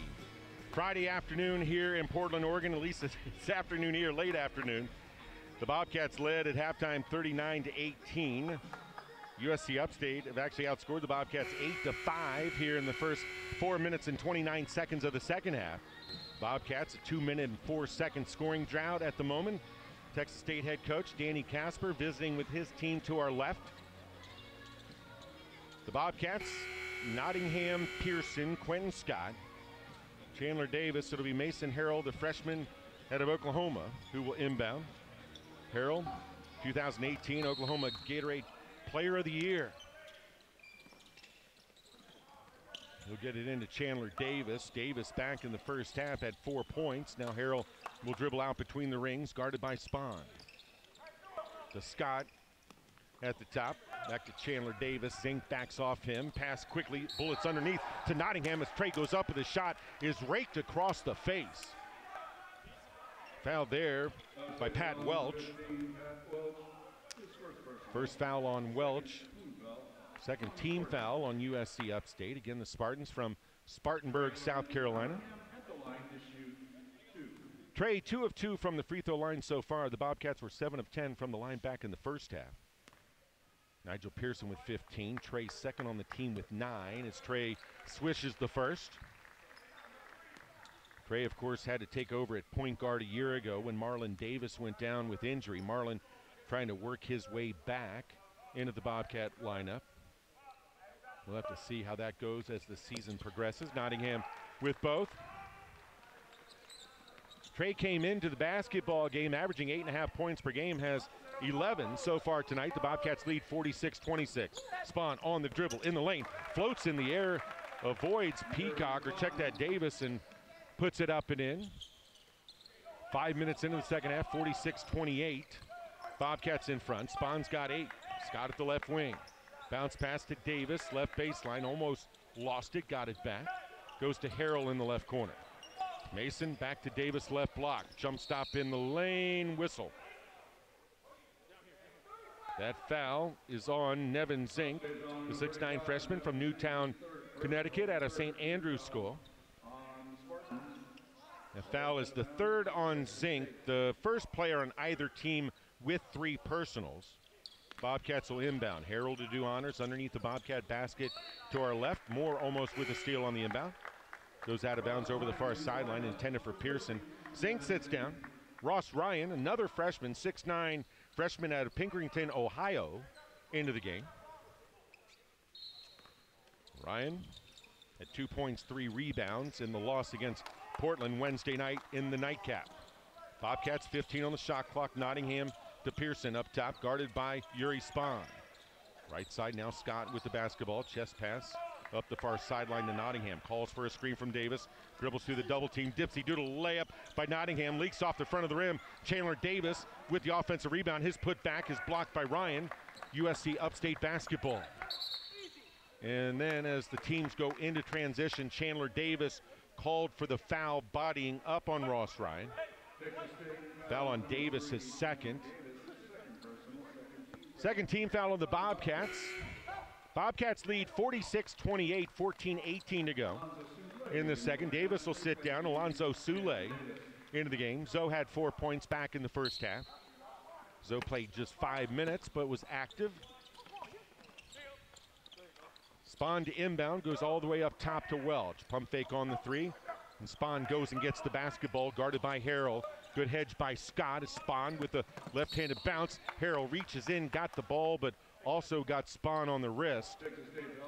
Friday afternoon here in Portland, Oregon. At least it's afternoon here, late afternoon. The Bobcats led at halftime 39-18. USC Upstate have actually outscored the Bobcats 8-5 here in the first 4 minutes and 29 seconds of the second half. Bobcats, a 2-minute and 4-second scoring drought at the moment. Texas State head coach Danny Casper visiting with his team to our left. The Bobcats, Nottingham, Pearson, Quentin Scott, Chandler Davis. It'll be Mason Harrell, the freshman out of Oklahoma, who will inbound. Harrell, 2018 Oklahoma Gatorade Player of the Year. He'll get it into Chandler Davis. Davis back in the first half had 4 points. Now Harrell will dribble out between the rings, guarded by Spahn. To Scott at the top. Back to Chandler Davis. Zink backs off him. Pass quickly. Bullets underneath to Nottingham as Trey goes up with a shot. Is raked across the face. Foul there by Pat Welch. First foul on Welch. Second team foul on USC Upstate. Again, the Spartans from Spartanburg, South Carolina. Trey, 2 of 2 from the free throw line so far. The Bobcats were 7 of 10 from the line back in the first half. Nigel Pearson with 15. Trey second on the team with 9 as Trey swishes the first. Trey, of course, had to take over at point guard a year ago when Marlon Davis went down with injury. Marlon trying to work his way back into the Bobcat lineup. We'll have to see how that goes as the season progresses. Nottingham with both. Trey came into the basketball game averaging 8.5 points per game, has 11 so far tonight. The Bobcats lead 46-26. Spahn on the dribble in the lane, floats in the air, avoids Peacock, or check that Davis, and puts it up and in. 5 minutes into the second half, 46-28. Bobcats in front. Spahn's got 8. Scott at the left wing. Bounce pass to Davis, left baseline, almost lost it, got it back. Goes to Harrell in the left corner. Mason back to Davis, left block. Jump stop in the lane, whistle. That foul is on Nevin Zink, the 6'9" freshman from Newtown, Connecticut, out of St. Andrew's School. The foul is the third on Zink, the first player on either team with 3 personals. Bobcats will inbound. Harrell to do honors underneath the Bobcat basket to our left. Moore almost with a steal on the inbound. Goes out of bounds over the far sideline, intended for Pearson. Zink sits down. Ross Ryan, another freshman, 6'9", freshman out of Pinkerton, Ohio, into the game. Ryan at 2 points, 3 rebounds in the loss against Portland Wednesday night in the nightcap. Bobcats 15 on the shot clock. Nottingham to Pearson up top, guarded by Yuri Spahn. Right side now, Scott with the basketball. Chest pass up the far sideline to Nottingham. Calls for a screen from Davis. Dribbles through the double team. Dipsy doodle layup by Nottingham. Leaks off the front of the rim. Chandler Davis with the offensive rebound. His put back is blocked by Ryan. USC Upstate basketball. And then as the teams go into transition, Chandler Davis called for the foul, bodying up on Ross Ryan. Foul on Davis, his second. Second team foul on the Bobcats. Bobcats lead 46-28, 14-18 to go in the second. Davis will sit down. Alonzo Sule into the game. Zoe had 4 points back in the first half. Zoe played just 5 minutes, but was active. Spahn to inbound, goes all the way up top to Welch. Pump fake on the 3, and Spahn goes and gets the basketball, guarded by Harrell. Good hedge by Scott as Spahn with the left-handed bounce. Harrell reaches in, got the ball, but also got Spahn on the wrist.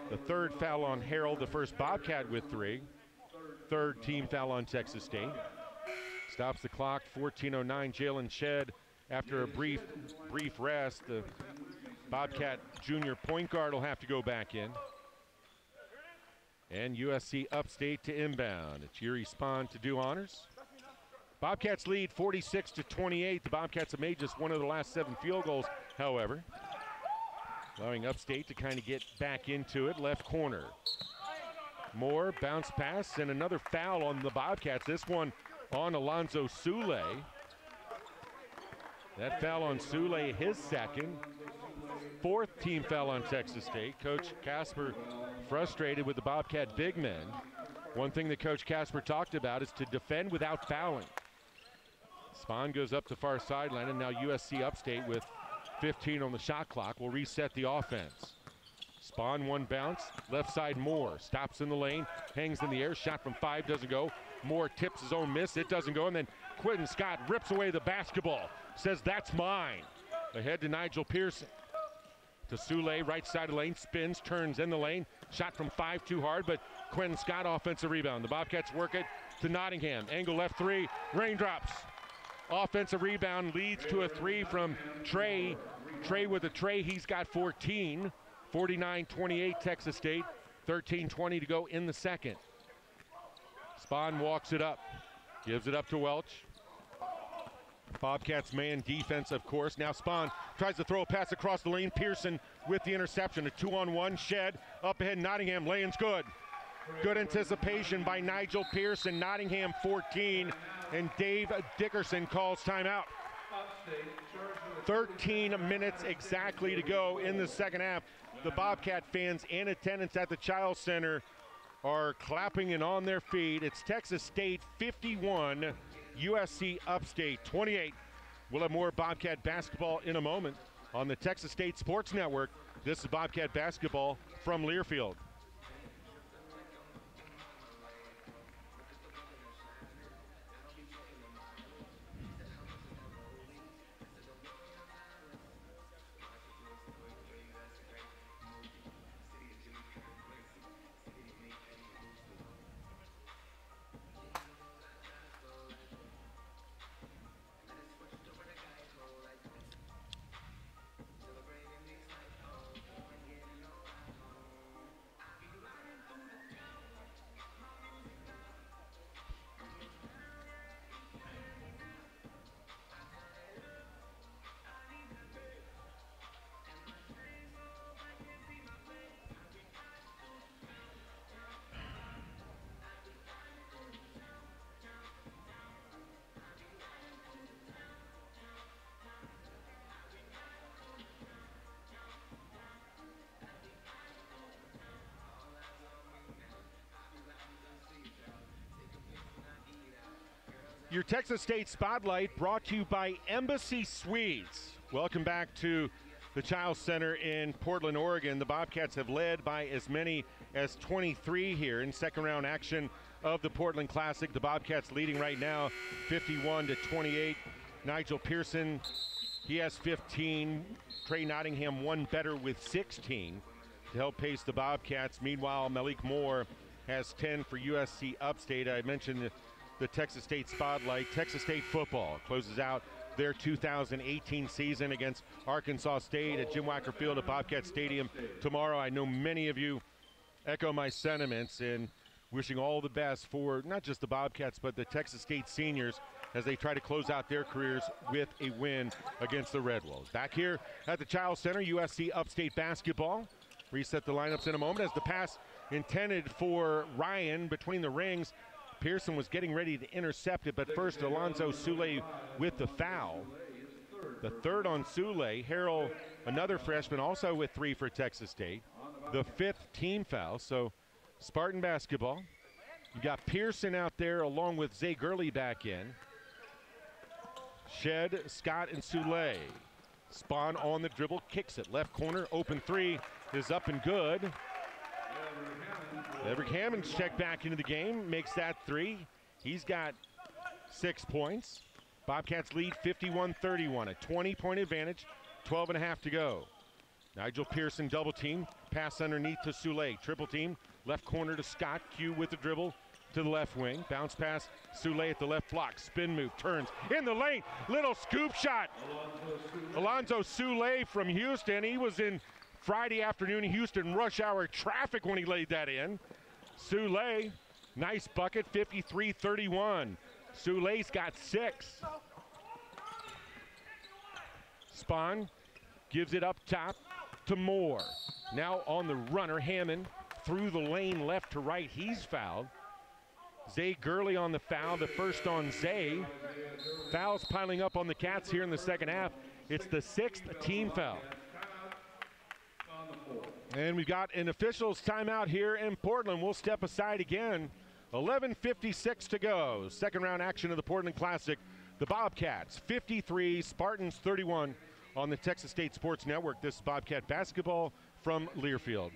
The third foul on Harrell, the first Bobcat with 3. Third team foul on Texas State. Stops the clock, 14:09. Jalen Shedd, after a brief rest, the Bobcat junior point guard will have to go back in. And USC Upstate to inbound. It's Yuri Spahn to do honors. Bobcats lead 46-28. The Bobcats have made just one of the last 7 field goals, however. Allowing Upstate to kind of get back into it. Left corner. Moore, bounce pass, and another foul on the Bobcats. This one on Alonzo Sule. That foul on Sule, his second. Fourth team foul on Texas State. Coach Casper frustrated with the Bobcat big men. One thing that Coach Casper talked about is to defend without fouling. Spahn goes up the far sideline, and now USC Upstate with 15 on the shot clock will reset the offense. Spahn one bounce, left side Moore, stops in the lane, hangs in the air, shot from 5 doesn't go. Moore tips his own miss. It doesn't go, and then Quentin Scott rips away the basketball. Says, that's mine. Ahead to Nigel Pearson. To Soule, right side of the lane, spins, turns in the lane. Shot from 5 too hard, but Quentin Scott offensive rebound. The Bobcats work it to Nottingham. Angle left 3, raindrops. Offensive rebound leads to a 3 from Trey. Trey with a tray, he's got 14. 49-28 Texas State. 13:20 to go in the second. Spahn walks it up, gives it up to Welch. Bobcats man defense, of course. Now Spahn tries to throw a pass across the lane. Pearson with the interception. A 2-on-1. Shed up ahead. Nottingham. Laying's good. Good anticipation by Nigel Pearson. Nottingham 14, and Dave Dickerson calls timeout. 13 minutes exactly to go in the second half. The Bobcat fans in attendance at the Child Center are clapping and on their feet. It's Texas State 51, USC Upstate 28. We'll have more Bobcat basketball in a moment on the Texas State Sports Network. This is Bobcat basketball from Learfield. Your Texas State Spotlight brought to you by Embassy Suites. Welcome back to the Child Center in Portland, Oregon. The Bobcats have led by as many as 23 here in second round action of the Portland Classic. The Bobcats leading right now 51-28. Nigel Pearson, he has 15. Trey Nottingham one better with 16 to help pace the Bobcats. Meanwhile, Malik Moore has 10 for USC Upstate. I mentioned the Texas State Spotlight. Texas State football closes out their 2018 season against Arkansas State at Jim Wacker Field at Bobcat Stadium tomorrow. I know many of you echo my sentiments in wishing all the best for not just the Bobcats but the Texas State seniors as they try to close out their careers with a win against the Red Wolves. Back here at the Child Center, USC Upstate basketball. Reset the lineups in a moment as the pass intended for Ryan between the rings. Pearson was getting ready to intercept it, but first Alonzo Soule with the foul. The third on Soule. Harrell, another freshman, also with 3 for Texas State. The 5th team foul, so Spartan basketball. You got Pearson out there along with Zay Gurley back in. Shed, Scott, and Soule. Spahn on the dribble, kicks it. Left corner, open 3 is up and good. Everett Hammond's checked back into the game, makes that 3. He's got 6 points. Bobcats lead 51-31, a 20-point advantage, 12.5 to go. Nigel Pearson double team, pass underneath to Soule, triple team, left corner to Scott, Q with the dribble to the left wing, bounce pass, Soule at the left block, spin move, turns, in the lane, little scoop shot. Alonzo Soule from Houston, he was in Friday afternoon Houston rush hour traffic when he laid that in. Soule, nice bucket, 53-31. Soule's got 6. Spahn gives it up top to Moore. Now on the runner, Hammond through the lane left to right. He's fouled. Zay Gurley on the foul, the first on Zay. Fouls piling up on the Cats here in the second half. It's the 6th team foul. And we've got an officials timeout here in Portland. We'll step aside again. 11:56 to go. Second round action of the Portland Classic. The Bobcats 53, Spartans 31 on the Texas State Sports Network. This is Bobcat basketball from Learfield.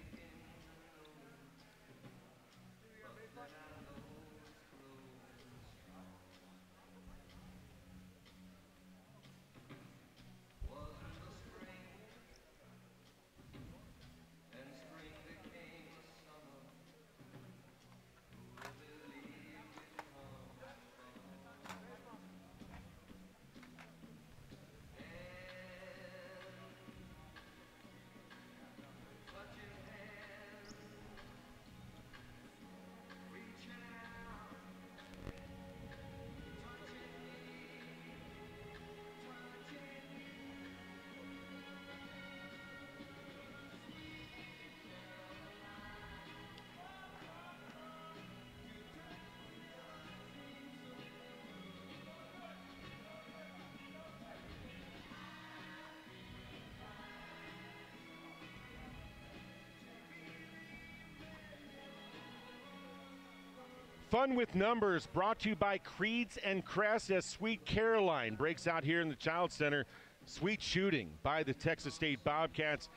Fun with Numbers brought to you by Creeds and Crest as Sweet Caroline breaks out here in the Child Center. Sweet shooting by the Texas State Bobcats.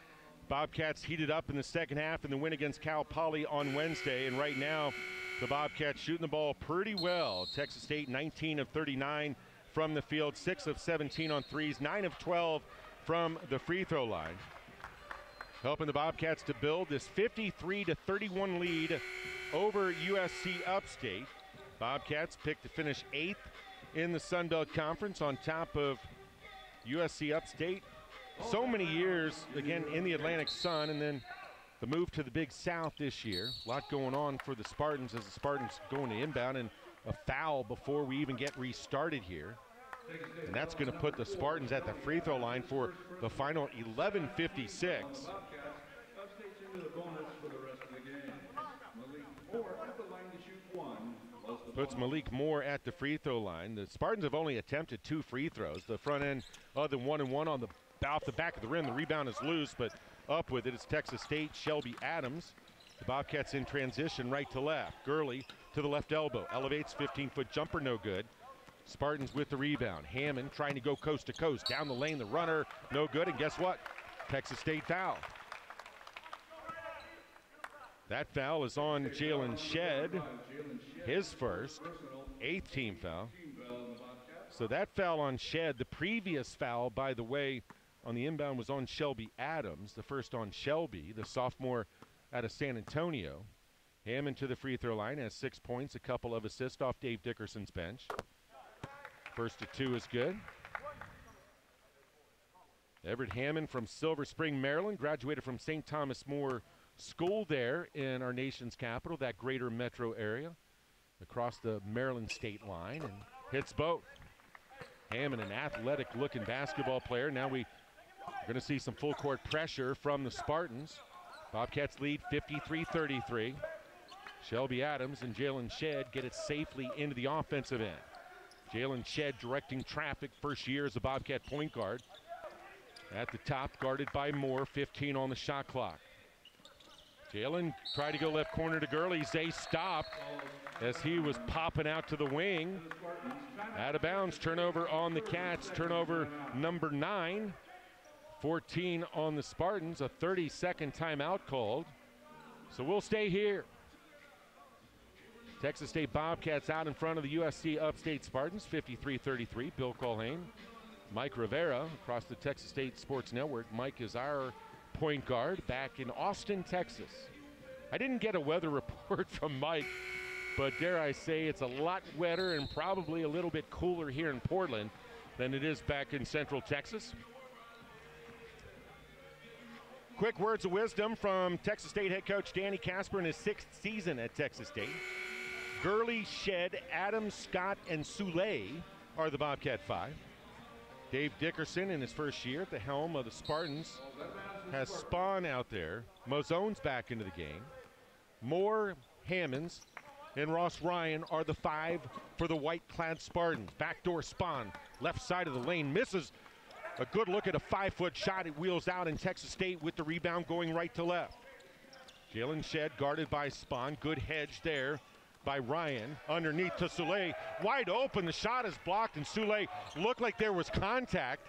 Bobcats heated up in the second half in the win against Cal Poly on Wednesday, and right now the Bobcats shooting the ball pretty well. Texas State 19 of 39 from the field, 6 of 17 on threes, 9 of 12 from the free throw line. Helping the Bobcats to build this 53-31 lead over USC Upstate. Bobcats picked to finish 8th in the Sun Belt Conference on top of USC Upstate. So many years, again, in the Atlantic Sun, and then the move to the Big South this year. A lot going on for the Spartans as the Spartans going to inbound, and a foul before we even get restarted here. And that's going to put the Spartans at the free throw line for the final 11:56. Puts Malik Moore at the free throw line. The Spartans have only attempted 2 free throws. The front end, other than 1-and-1 on the off the back of the rim. The rebound is loose, but up with it is Texas State, Shelby Adams. The Bobcats in transition right to left. Gurley to the left elbow. Elevates, 15-foot jumper, no good. Spartans with the rebound. Hammond trying to go coast to coast. Down the lane, the runner, no good. And guess what? Texas State foul. That foul is on Jalen Shedd. His first, 8th team foul. So that foul on Shedd. The previous foul, by the way, on the inbound was on Shelby Adams. The first on Shelby, the sophomore out of San Antonio. Hammond to the free throw line, has 6 points, a couple of assists off Dave Dickerson's bench. First to 2 is good. Everett Hammond from Silver Spring, Maryland, graduated from St. Thomas More School there in our nation's capital, that greater metro area, across the Maryland state line, and hits both. Hammond, an athletic-looking basketball player. Now we're going to see some full-court pressure from the Spartans. Bobcats lead 53-33. Shelby Adams and Jalen Shedd get it safely into the offensive end. Jalen Shedd directing traffic, first year as a Bobcat point guard. At the top, guarded by Moore, 15 on the shot clock. Jalen tried to go left corner to Gurley. Zay stopped as he was popping out to the wing. Out of bounds, turnover on the Cats, turnover number 9. 14 on the Spartans, a 30-second timeout called. So we'll stay here. Texas State Bobcats out in front of the USC Upstate Spartans, 53-33. Bill Colhane, Mike Rivera across the Texas State Sports Network. Mike is our point guard back in Austin, Texas. I didn't get a weather report from Mike, but dare I say it's a lot wetter and probably a little bit cooler here in Portland than it is back in Central Texas. Quick words of wisdom from Texas State head coach Danny Casper in his 6th season at Texas State. Gurley, Shedd, Adams, Scott, and Soule are the Bobcat 5. Dave Dickerson in his first year at the helm of the Spartans has Spawn out there. Mozone's back into the game. Moore, Hammonds, and Ross Ryan are the 5 for the white-clad Spartans. Backdoor Spawn, left side of the lane, misses. A good look at a 5-foot shot. It wheels out in Texas State with the rebound going right to left. Jalen Shedd guarded by Spawn. Good hedge there by Ryan. Underneath to Soule. Wide open. The shot is blocked, and Soule looked like there was contact.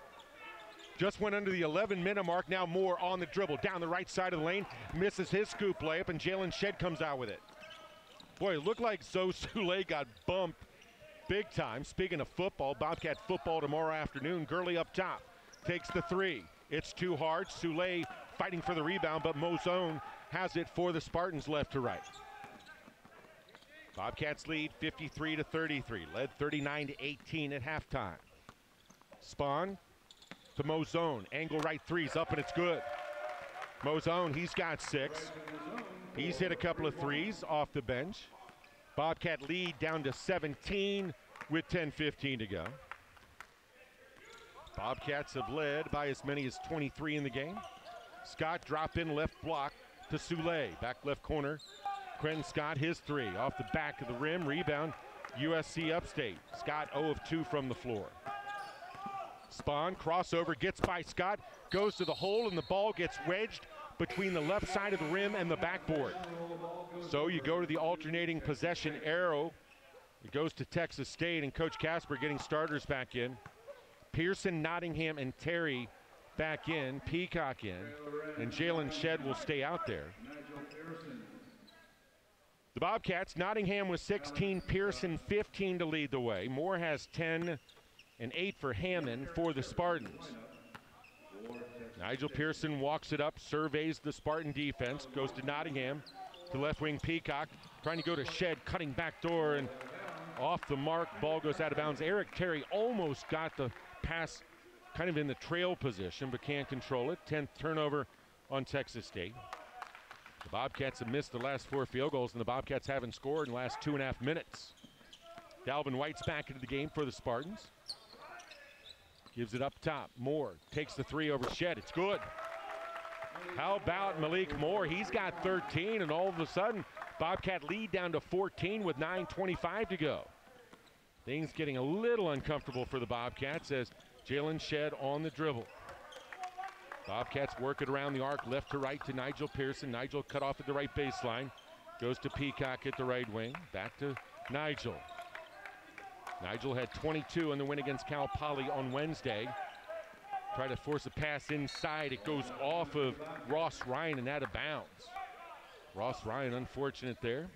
Just went under the 11-minute mark. Now Moore on the dribble. Down the right side of the lane. Misses his scoop layup, and Jalen Shedd comes out with it. Boy, it looked like Zoe Soule got bumped big time. Speaking of football, Bobcat football tomorrow afternoon. Gurley up top. Takes the 3. It's too hard. Soule fighting for the rebound, but Mozone has it for the Spartans left to right. Bobcats lead 53-33, led 39-18 at halftime. Spawn to Mozone, angle right 3's up and it's good. Mozone, he's got 6. He's hit a couple of 3s off the bench. Bobcat lead down to 17 with 10:15 to go. Bobcats have led by as many as 23 in the game. Scott drop in left block to Soule, back left corner. Quentin Scott, his 3 off the back of the rim. Rebound, USC Upstate. Scott 0 of 2 from the floor. Spawn, crossover, gets by Scott, goes to the hole, and the ball gets wedged between the left side of the rim and the backboard. So you go to the alternating possession arrow. It goes to Texas State, and Coach Casper getting starters back in. Pearson, Nottingham, and Terry back in. Peacock in. And Jalen Shedd will stay out there. The Bobcats, Nottingham with 16, Pearson 15 to lead the way. Moore has 10 and 8 for Hammond for the Spartans. Nigel Pearson walks it up, surveys the Spartan defense, goes to Nottingham, to left wing Peacock, trying to go to Shedd, cutting back door, and off the mark, ball goes out of bounds. Eric Terry almost got the pass kind of in the trail position, but can't control it. 10th turnover on Texas State. The Bobcats have missed the last 4 field goals, and the Bobcats haven't scored in the last 2.5 minutes. Dalvin White's back into the game for the Spartans. Gives it up top. Moore takes the 3 over Shedd. It's good. How about Malik Moore? He's got 13, and all of a sudden, Bobcat lead down to 14 with 9:25 to go. Things getting a little uncomfortable for the Bobcats as Jalen Shedd on the dribble. Bobcats work it around the arc, left to right to Nigel Pearson. Nigel cut off at the right baseline. Goes to Peacock at the right wing. Back to Nigel. Nigel had 22 in the win against Cal Poly on Wednesday. Try to force a pass inside. It goes off of Ross Ryan and out of bounds. Ross Ryan, unfortunate there.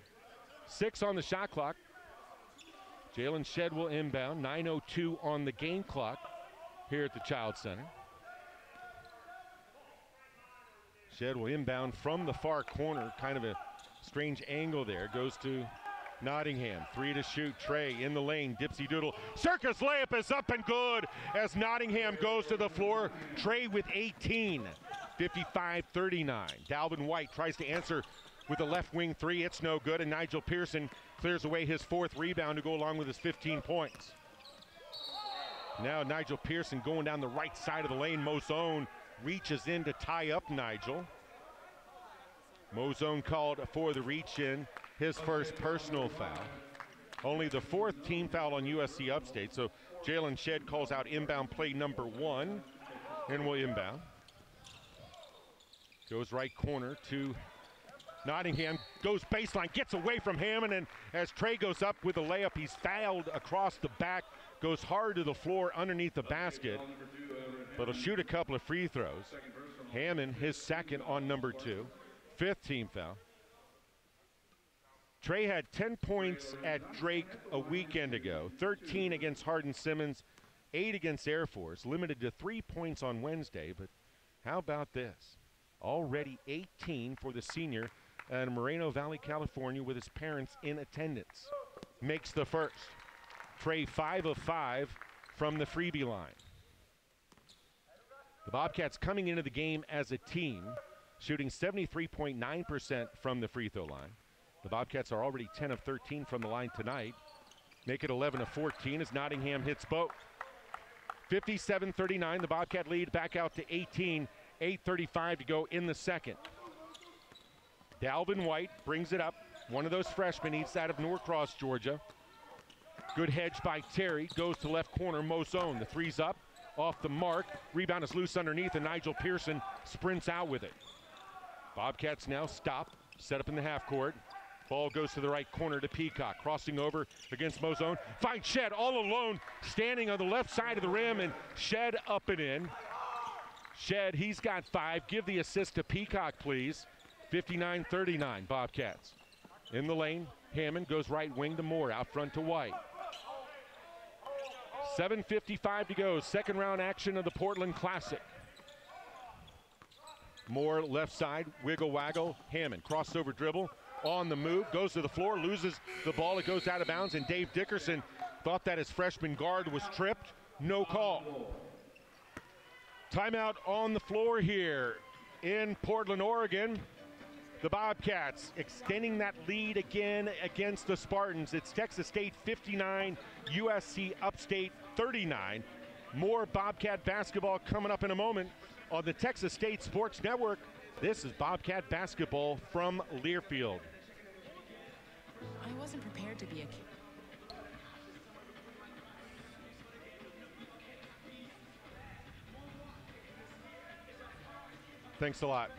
6 on the shot clock. Jalen Shedd will inbound. 9:02 on the game clock here at the Child Center. Shedd will inbound from the far corner. Kind of a strange angle there. Goes to Nottingham. 3 to shoot. Trey in the lane. Dipsy doodle. Circus layup is up and good as Nottingham goes to the floor. Trey with 18. 55-39. Dalvin White tries to answer with a left wing 3. It's no good, and Nigel Pearson clears away his 4th rebound to go along with his 15 points. Now Nigel Pearson going down the right side of the lane. Mozone reaches in to tie up Nigel. Mozone called for the reach in, his first personal foul. Only the 4th team foul on USC Upstate, so Jalen Shedd calls out inbound play number 1 and will inbound. Goes right corner to Nottingham, goes baseline, gets away from Hammond, and as Trey goes up with a layup, he's fouled across the back, goes hard to the floor underneath the basket, but he'll shoot a couple of free throws. Hammond, his 2nd on number 2, 5th team foul. Trey had 10 points at Drake a weekend ago, 13 against Hardin-Simmons, 8 against Air Force, limited to 3 points on Wednesday, but how about this? Already 18 for the senior in Moreno Valley, California, with his parents in attendance. Makes the first. Trey 5 of 5 from the freebie line. The Bobcats coming into the game as a team, shooting 73.9% from the free throw line. The Bobcats are already 10 of 13 from the line tonight. Make it 11 of 14 as Nottingham hits both. 57-39, the Bobcat lead back out to 18. 8:35 to go in the second. Dalvin White brings it up. One of those freshmen, east side of Norcross, Georgia. Good hedge by Terry. Goes to left corner. Mozone. The 3's up. Off the mark. Rebound is loose underneath, and Nigel Pearson sprints out with it. Bobcats now stop. Set up in the half court. Ball goes to the right corner to Peacock. Crossing over against Mozone. Finds Shedd all alone. Standing on the left side of the rim, and Shedd up and in. Shedd, he's got 5. Give the assist to Peacock, please. 59-39, Bobcats. In the lane, Hammond goes right wing to Moore, out front to White. 7:55 to go, second round action of the Portland Classic. Moore left side, wiggle waggle, Hammond, crossover dribble, on the move, goes to the floor, loses the ball, it goes out of bounds, and Dave Dickerson thought that his freshman guard was tripped, no call. Timeout on the floor here in Portland, Oregon. The Bobcats extending that lead again against the Spartans. It's Texas State 59, USC Upstate 39. More Bobcat basketball coming up in a moment on the Texas State Sports Network. This is Bobcat basketball from Learfield. I wasn't prepared to be a kid. Thanks a lot.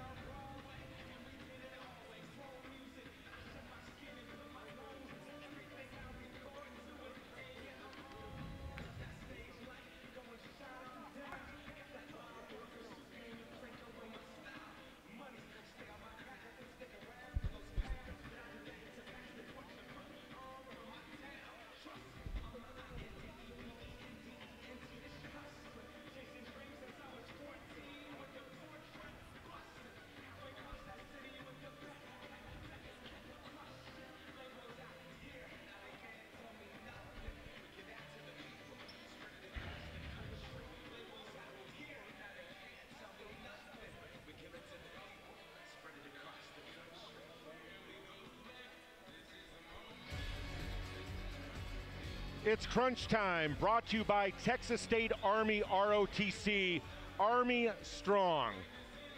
It's crunch time, brought to you by Texas State Army ROTC, Army Strong.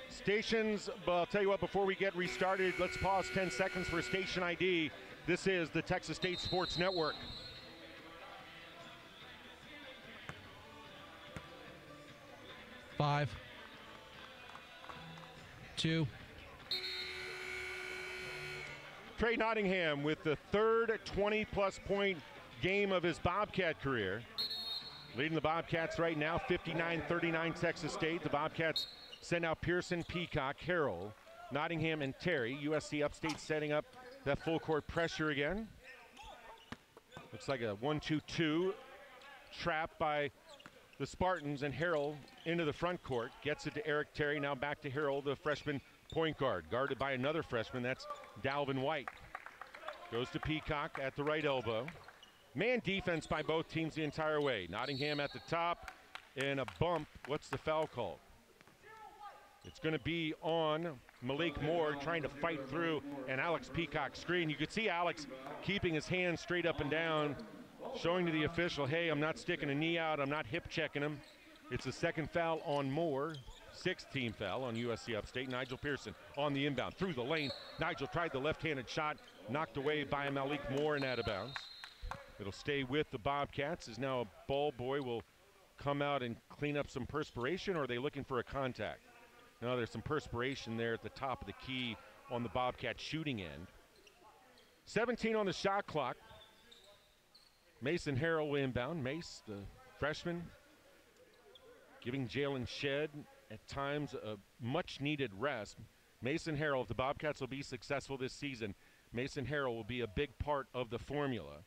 Stations, but I'll tell you what, before we get restarted, let's pause 10 seconds for station ID. This is the Texas State Sports Network. Five, 2. Trey Nottingham with the third 20-plus point game of his Bobcat career. Leading the Bobcats right now, 59-39 Texas State. The Bobcats send out Pearson, Peacock, Harrell, Nottingham, and Terry. USC Upstate setting up that full court pressure again. Looks like a 1-2-2 trap by the Spartans, and Harrell into the front court. Gets it to Eric Terry, now back to Harrell, the freshman point guard. Guarded by another freshman, that's Dalvin White. Goes to Peacock at the right elbow. Man defense by both teams the entire way. Nottingham at the top, and a bump. What's the foul call? It's going to be on Malik Moore trying to fight through an Alex Peacock screen. You could see Alex keeping his hands straight up and down, showing to the official, hey, I'm not sticking a knee out, I'm not hip checking him. It's the second foul on Moore, sixth team foul on USC Upstate. Nigel Pearson on the inbound through the lane. Nigel tried the left-handed shot, knocked away by Malik Moore and out of bounds. It'll stay with the Bobcats, as now a ball boy will come out and clean up some perspiration, or are they looking for a contact? No, there's some perspiration there at the top of the key on the Bobcat shooting end. 17 on the shot clock. Mason Harrell inbound. Mace, the freshman, giving Jalen Shedd at times a much-needed rest. Mason Harrell, if the Bobcats will be successful this season, Mason Harrell will be a big part of the formula.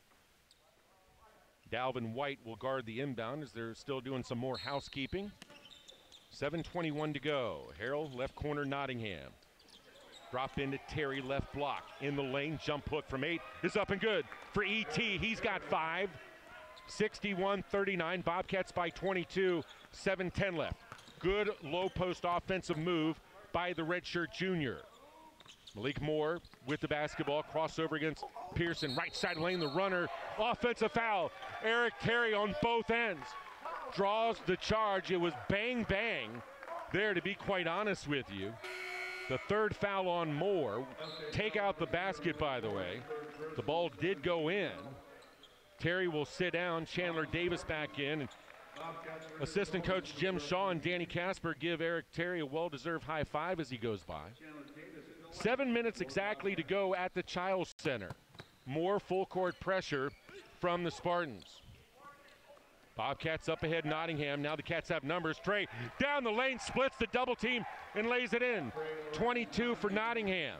Dalvin White will guard the inbound as they're still doing some more housekeeping. 7:21 to go. Harrell, left corner, Nottingham. Drop into Terry, left block. In the lane, jump hook from 8 is up and good for E.T. He's got 5. 61-39, Bobcats by 22, 7:10 left. Good low post offensive move by the redshirt junior. Malik Moore with the basketball, crossover against Pearson, right side lane, the runner, offensive foul. Eric Terry on both ends draws the charge. It was bang, bang there, to be quite honest with you. The third foul on Moore. Take out the basket, by the way. The ball did go in. Terry will sit down, Chandler Davis back in, and assistant coach Jim Shaw and Danny Casper give Eric Terry a well-deserved high five as he goes by. 7 minutes exactly to go at the Childs Center. More full court pressure from the Spartans. Bobcats up ahead, Nottingham. Now the Cats have numbers. Trey down the lane, splits the double team and lays it in. 22 for Nottingham.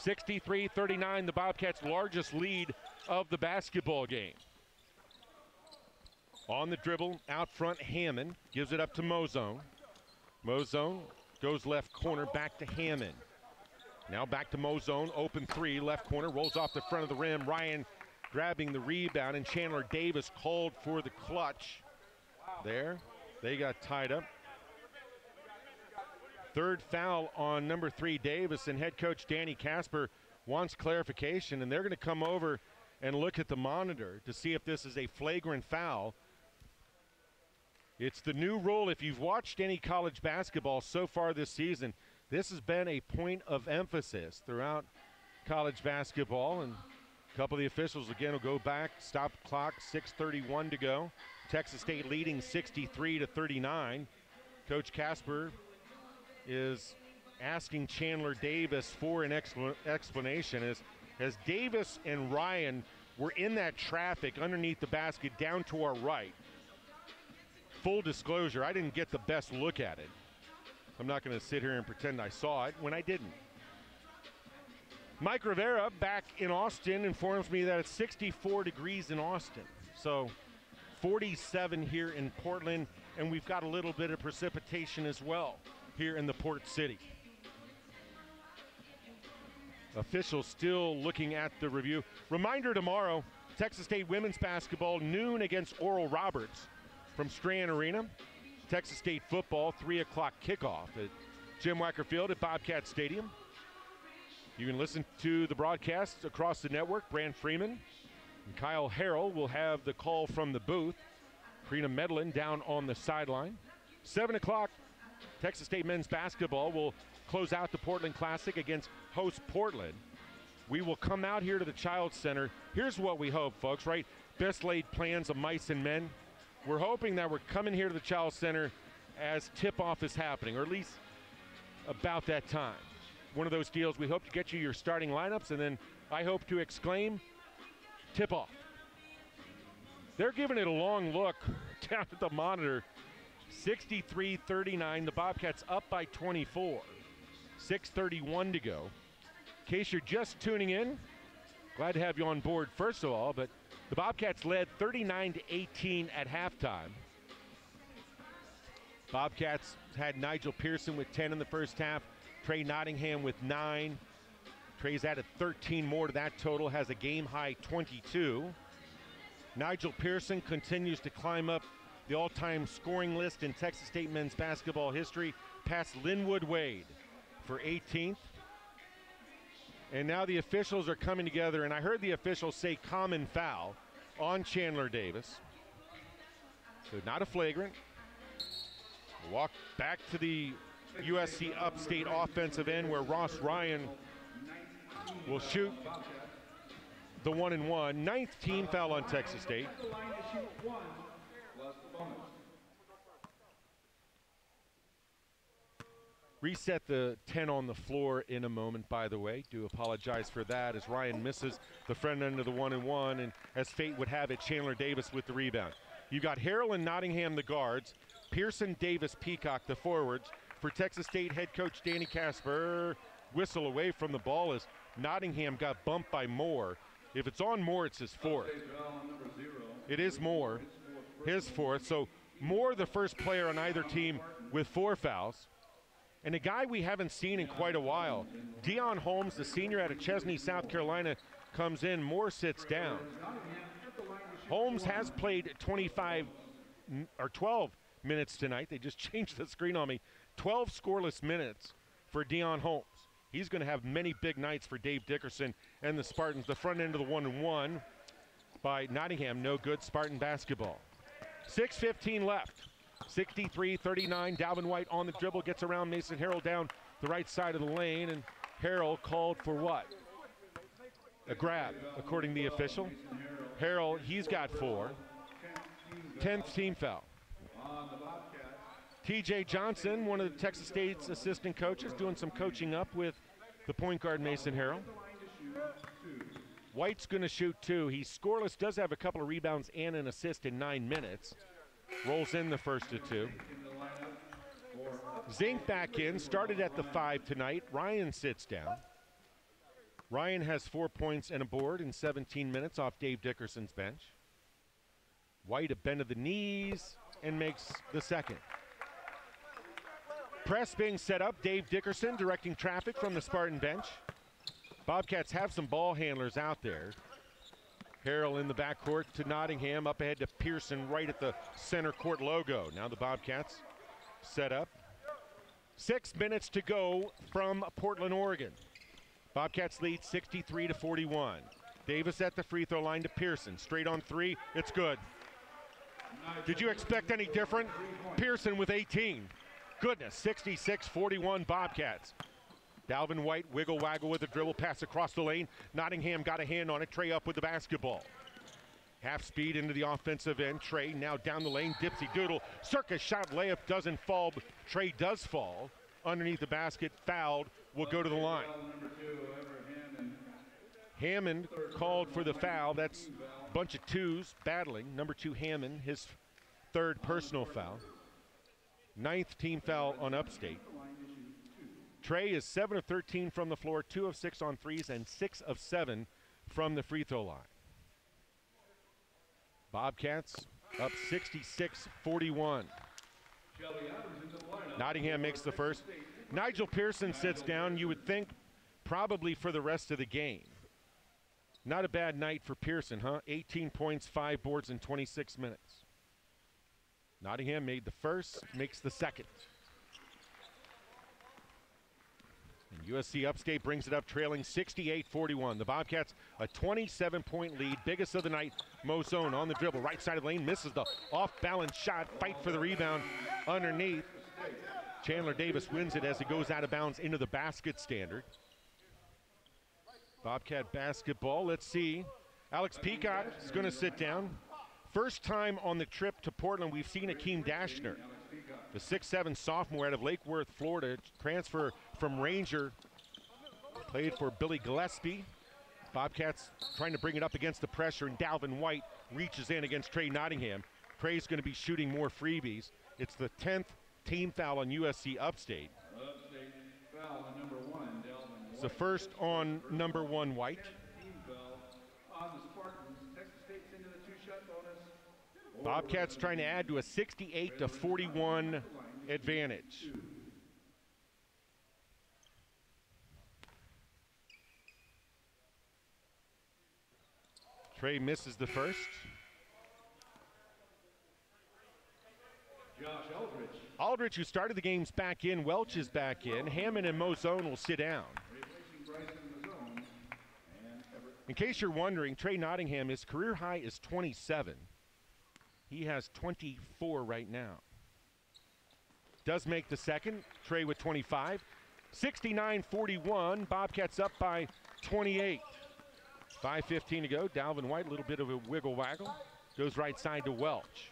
63-39, the Bobcats' largest lead of the basketball game. On the dribble, out front, Hammond gives it up to Mozone. Mozone goes left corner, back to Hammond. Now back to Mozone, open 3, left corner, rolls off the front of the rim. Ryan grabbing the rebound, and Chandler Davis called for the clutch. There, they got tied up. Third foul on number 3, Davis, and head coach Danny Casper wants clarification, and they're going to come over and look at the monitor to see if this is a flagrant foul. It's the new rule. If you've watched any college basketball so far this season, this has been a point of emphasis throughout college basketball, and a couple of the officials again will go back, stop clock, 6:31 to go. Texas State leading 63-39. Coach Casper is asking Chandler Davis for an explanation as Davis and Ryan were in that traffic underneath the basket down to our right. Full disclosure, I didn't get the best look at it. I'm not going to sit here and pretend I saw it when I didn't. Mike Rivera back in Austin informs me that it's 64 degrees in Austin. So 47 here in Portland, and we've got a little bit of precipitation as well here in the Port City. Officials still looking at the review. Reminder tomorrow, Texas State women's basketball, noon against Oral Roberts from Strand Arena. Texas State football, 3 o'clock kickoff at Jim Wacker Field at Bobcat Stadium. You can listen to the broadcasts across the network. Brand Freeman And Kyle Harrell will have the call from the booth. Karina Medlin down on the sideline. 7 o'clock, Texas State men's basketball will close out the Portland Classic against host Portland. We will come out here to the Child Center. Here's what we hope, folks, right? Best laid plans of mice and men. We're hoping that we're coming here to the Child Center as tip-off is happening, or at least about that time. One of those deals, we hope to get you your starting lineups, and then I hope to exclaim, tip-off. They're giving it a long look down at the monitor. 63-39, the Bobcats up by 24. 6:31 to go. In case you're just tuning in, glad to have you on board first of all, but the Bobcats led 39-18 at halftime. Bobcats had Nigel Pearson with 10 in the first half, Trey Nottingham with 9. Trey's added 13 more to that total, has a game-high 22. Nigel Pearson continues to climb up the all-time scoring list in Texas State men's basketball history, past Linwood Wade for 18th. And now the officials are coming together, and I heard the officials say common foul on Chandler Davis. So not a flagrant. We'll walk back to the USC Upstate offensive end where Ross Ryan will shoot the 1-and-1. 9th team foul on Texas State. Reset the 10 on the floor in a moment, by the way. Do apologize for that as Ryan misses the front end of the 1-and-1, and as fate would have it, Chandler Davis with the rebound. You've got Harrell and Nottingham the guards, Pearson, Davis, Peacock the forwards. For Texas State head coach Danny Casper, whistle away from the ball as Nottingham got bumped by Moore. If it's on Moore, it's his fourth. It is Moore, his fourth. So Moore, the first player on either team with 4 fouls. And a guy we haven't seen in quite a while, Deion Holmes, the senior out of Chesney, South Carolina, comes in. Moore sits down. Holmes has played 12 minutes tonight. They just changed the screen on me. 12 scoreless minutes for Deion Holmes. He's going to have many big nights for Dave Dickerson and the Spartans. The front end of the 1-and-1 by Nottingham, no good. Spartan basketball. 6:15 left. 63-39. Dalvin White on the dribble, gets around Mason Harrell down the right side of the lane, and Harrell called for what? A grab, according to the official. Harrell, he's got 4. 10th team foul. TJ Johnson, one of the Texas State's assistant coaches, doing some coaching up with the point guard Mason Harrell. White's going to shoot 2. He's scoreless, does have a couple of rebounds and an assist in 9 minutes. Rolls in the first of 2. Zink back in, started at the 5 tonight. Ryan sits down. Ryan has 4 points and a board in 17 minutes off Dave Dickerson's bench. White a bend of the knees and makes the second. Press being set up. Dave Dickerson directing traffic from the Spartan bench. Bobcats have some ball handlers out there. Harrell in the backcourt to Nottingham, up ahead to Pearson right at the center court logo. Now the Bobcats set up. 6 minutes to go from Portland, Oregon. Bobcats lead 63-41. Davis at the free throw line to Pearson. Straight on 3, it's good. Did you expect any different? Pearson with 18. Goodness, 66-41 Bobcats. Dalvin White, wiggle waggle with a dribble pass across the lane. Nottingham got a hand on it. Trey up with the basketball. Half speed into the offensive end. Trey now down the lane. Dipsy doodle. Circus shot layup doesn't fall, but Trey does fall. Underneath the basket, fouled, will go to the line. Hammond called for the foul. That's a bunch of 2s battling. Number 2 Hammond, his 3rd personal foul. 9th team foul on Upstate. Trey is 7 of 13 from the floor, 2 of 6 on 3s, and 6 of 7 from the free throw line. Bobcats up 66-41. Nottingham makes the first. Nigel Pearson sits down, you would think probably for the rest of the game. Not a bad night for Pearson, huh? 18 points, 5 boards in 26 minutes. Nottingham made the first, makes the second. USC Upstate brings it up trailing 68-41. The Bobcats a 27-point lead, biggest of the night. Mozone on the dribble, right side of the lane, misses the off-balance shot, fight for the rebound underneath. Chandler Davis wins it as it goes out of bounds into the basket standard. Bobcat basketball, let's see. Alex Peacock is going to sit down. First time on the trip to Portland we've seen Akeem Dashner. The 6'7" sophomore out of Lake Worth, Florida, transfer from Ranger. Played for Billy Gillespie. Bobcats trying to bring it up against the pressure, and Dalvin White reaches in against Trey Nottingham. Trey's going to be shooting more freebies. It's the 10th team foul on USC Upstate. Upstate foul on number 1, Dalvin White. It's the first on number 1, White. Team foul on the Spartans. Texas State's into the 2-shot bonus. Bobcats trying to add to a 68-41 advantage. Trey misses the first. Josh Aldrich. Aldrich, who started the games, back in. Welch is back in. Hammond and Mozone will sit down. In case you're wondering, Trey Nottingham, his career high is 27. He has 24 right now. Does make the second. Trey with 25. 69-41. Bobcats up by 28. 5:15 to go. Dalvin White, a little bit of a wiggle waggle. Goes right side to Welch.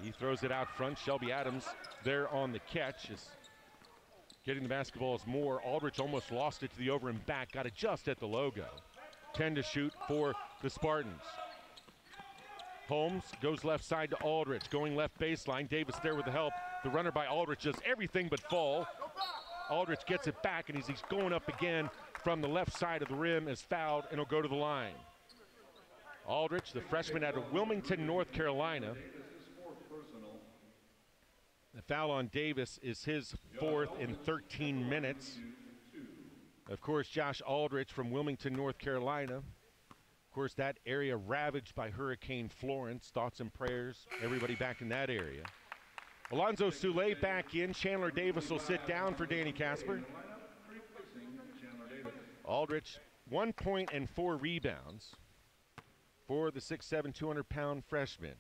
He throws it out front. Shelby Adams there on the catch. Is getting the basketball is Moore. Aldrich almost lost it to the over and back. Got it just at the logo. 10 to shoot for the Spartans. Holmes goes left side to Aldrich. Going left baseline. Davis there with the help. The runner by Aldrich does everything but fall. Aldrich gets it back, and as he's going up again from the left side of the rim, is fouled and will go to the line. Aldrich, the freshman out of Wilmington, North Carolina. The foul on Davis is his 4th in 13 minutes. Of course, Josh Aldrich from Wilmington, North Carolina. Of course, that area ravaged by Hurricane Florence. Thoughts and prayers, everybody back in that area. Alonzo Soule back in. Chandler Davis will sit down for Danny Casper. Aldrich, 1 point and 4 rebounds for the 6'7", 200-pound freshman.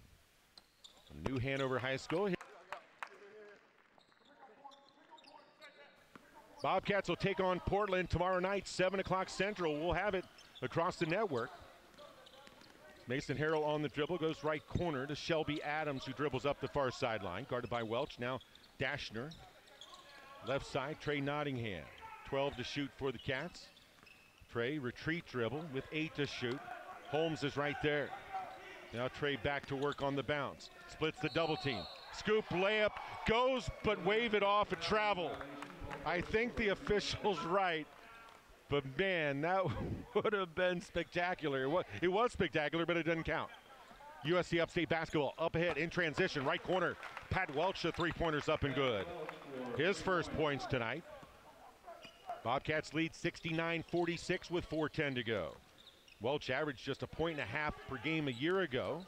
From New Hanover High School. Bobcats will take on Portland tomorrow night, 7 o'clock Central. We'll have it across the network. Mason Harrell on the dribble, goes right corner to Shelby Adams, who dribbles up the far sideline, guarded by Welch. Now Dashner. Left side, Trey Nottingham. 12 to shoot for the Cats. Trey, retreat dribble with 8 to shoot. Holmes is right there. Now Trey back to work on the bounce. Splits the double team. Scoop, layup, goes, but wave it off and travel. I think the official's right. But man, that would have been spectacular. It was spectacular, but it doesn't count. USC Upstate basketball up ahead in transition, right corner. Pat Welch, the three-pointers up and good. His first points tonight. Bobcats lead 69-46 with 4:10 to go. Welch averaged just 1.5 points per game a year ago.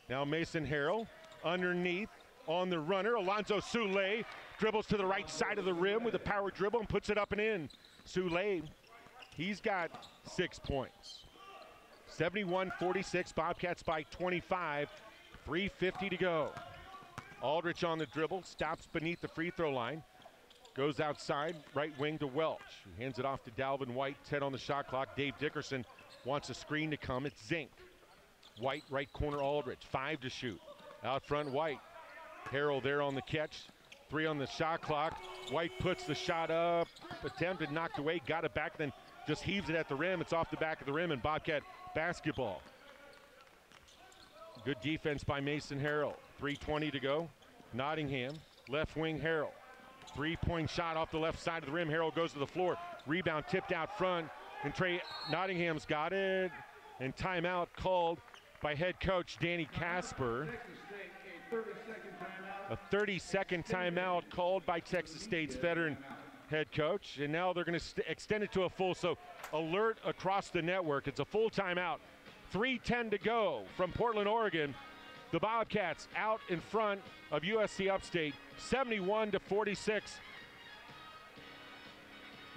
Now Mason Harrell underneath on the runner. Alonzo Soule dribbles to the right side of the rim with a power dribble and puts it up and in. Soule, he's got 6 points. 71-46, Bobcats by 25, 3:50 to go. Aldrich on the dribble, stops beneath the free throw line, goes outside, right wing to Welch, who hands it off to Dalvin White, 10 on the shot clock. Dave Dickerson wants a screen to come, it's Zink. White, right corner Aldrich, 5 to shoot. Out front White, Harrell there on the catch, 3 on the shot clock. White puts the shot up, attempted, knocked away, got it back, then just heaves it at the rim. It's off the back of the rim, and Bobcat basketball. Good defense by Mason Harrell. 3:20 to go. Nottingham, left wing Harrell. 3-point shot off the left side of the rim. Harrell goes to the floor. Rebound tipped out front, and Trey Nottingham's got it. And timeout called by head coach Danny Casper. A 30-second timeout called by Texas State's veteran head coach. And now they're going to extend it to a full, so alert across the network. It's a full timeout. 3:10 to go from Portland, Oregon. The Bobcats out in front of USC Upstate, 71-46.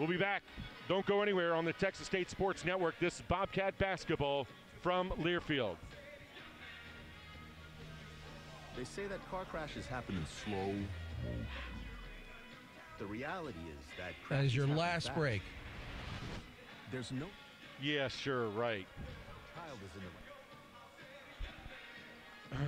We'll be back. Don't go anywhere on the Texas State Sports Network. This is Bobcat basketball from Learfield. They say that car crashes happen in slow motion. The reality is that That is your crashes last happen break. fast. There's no Yeah, sure, right. child is in the right.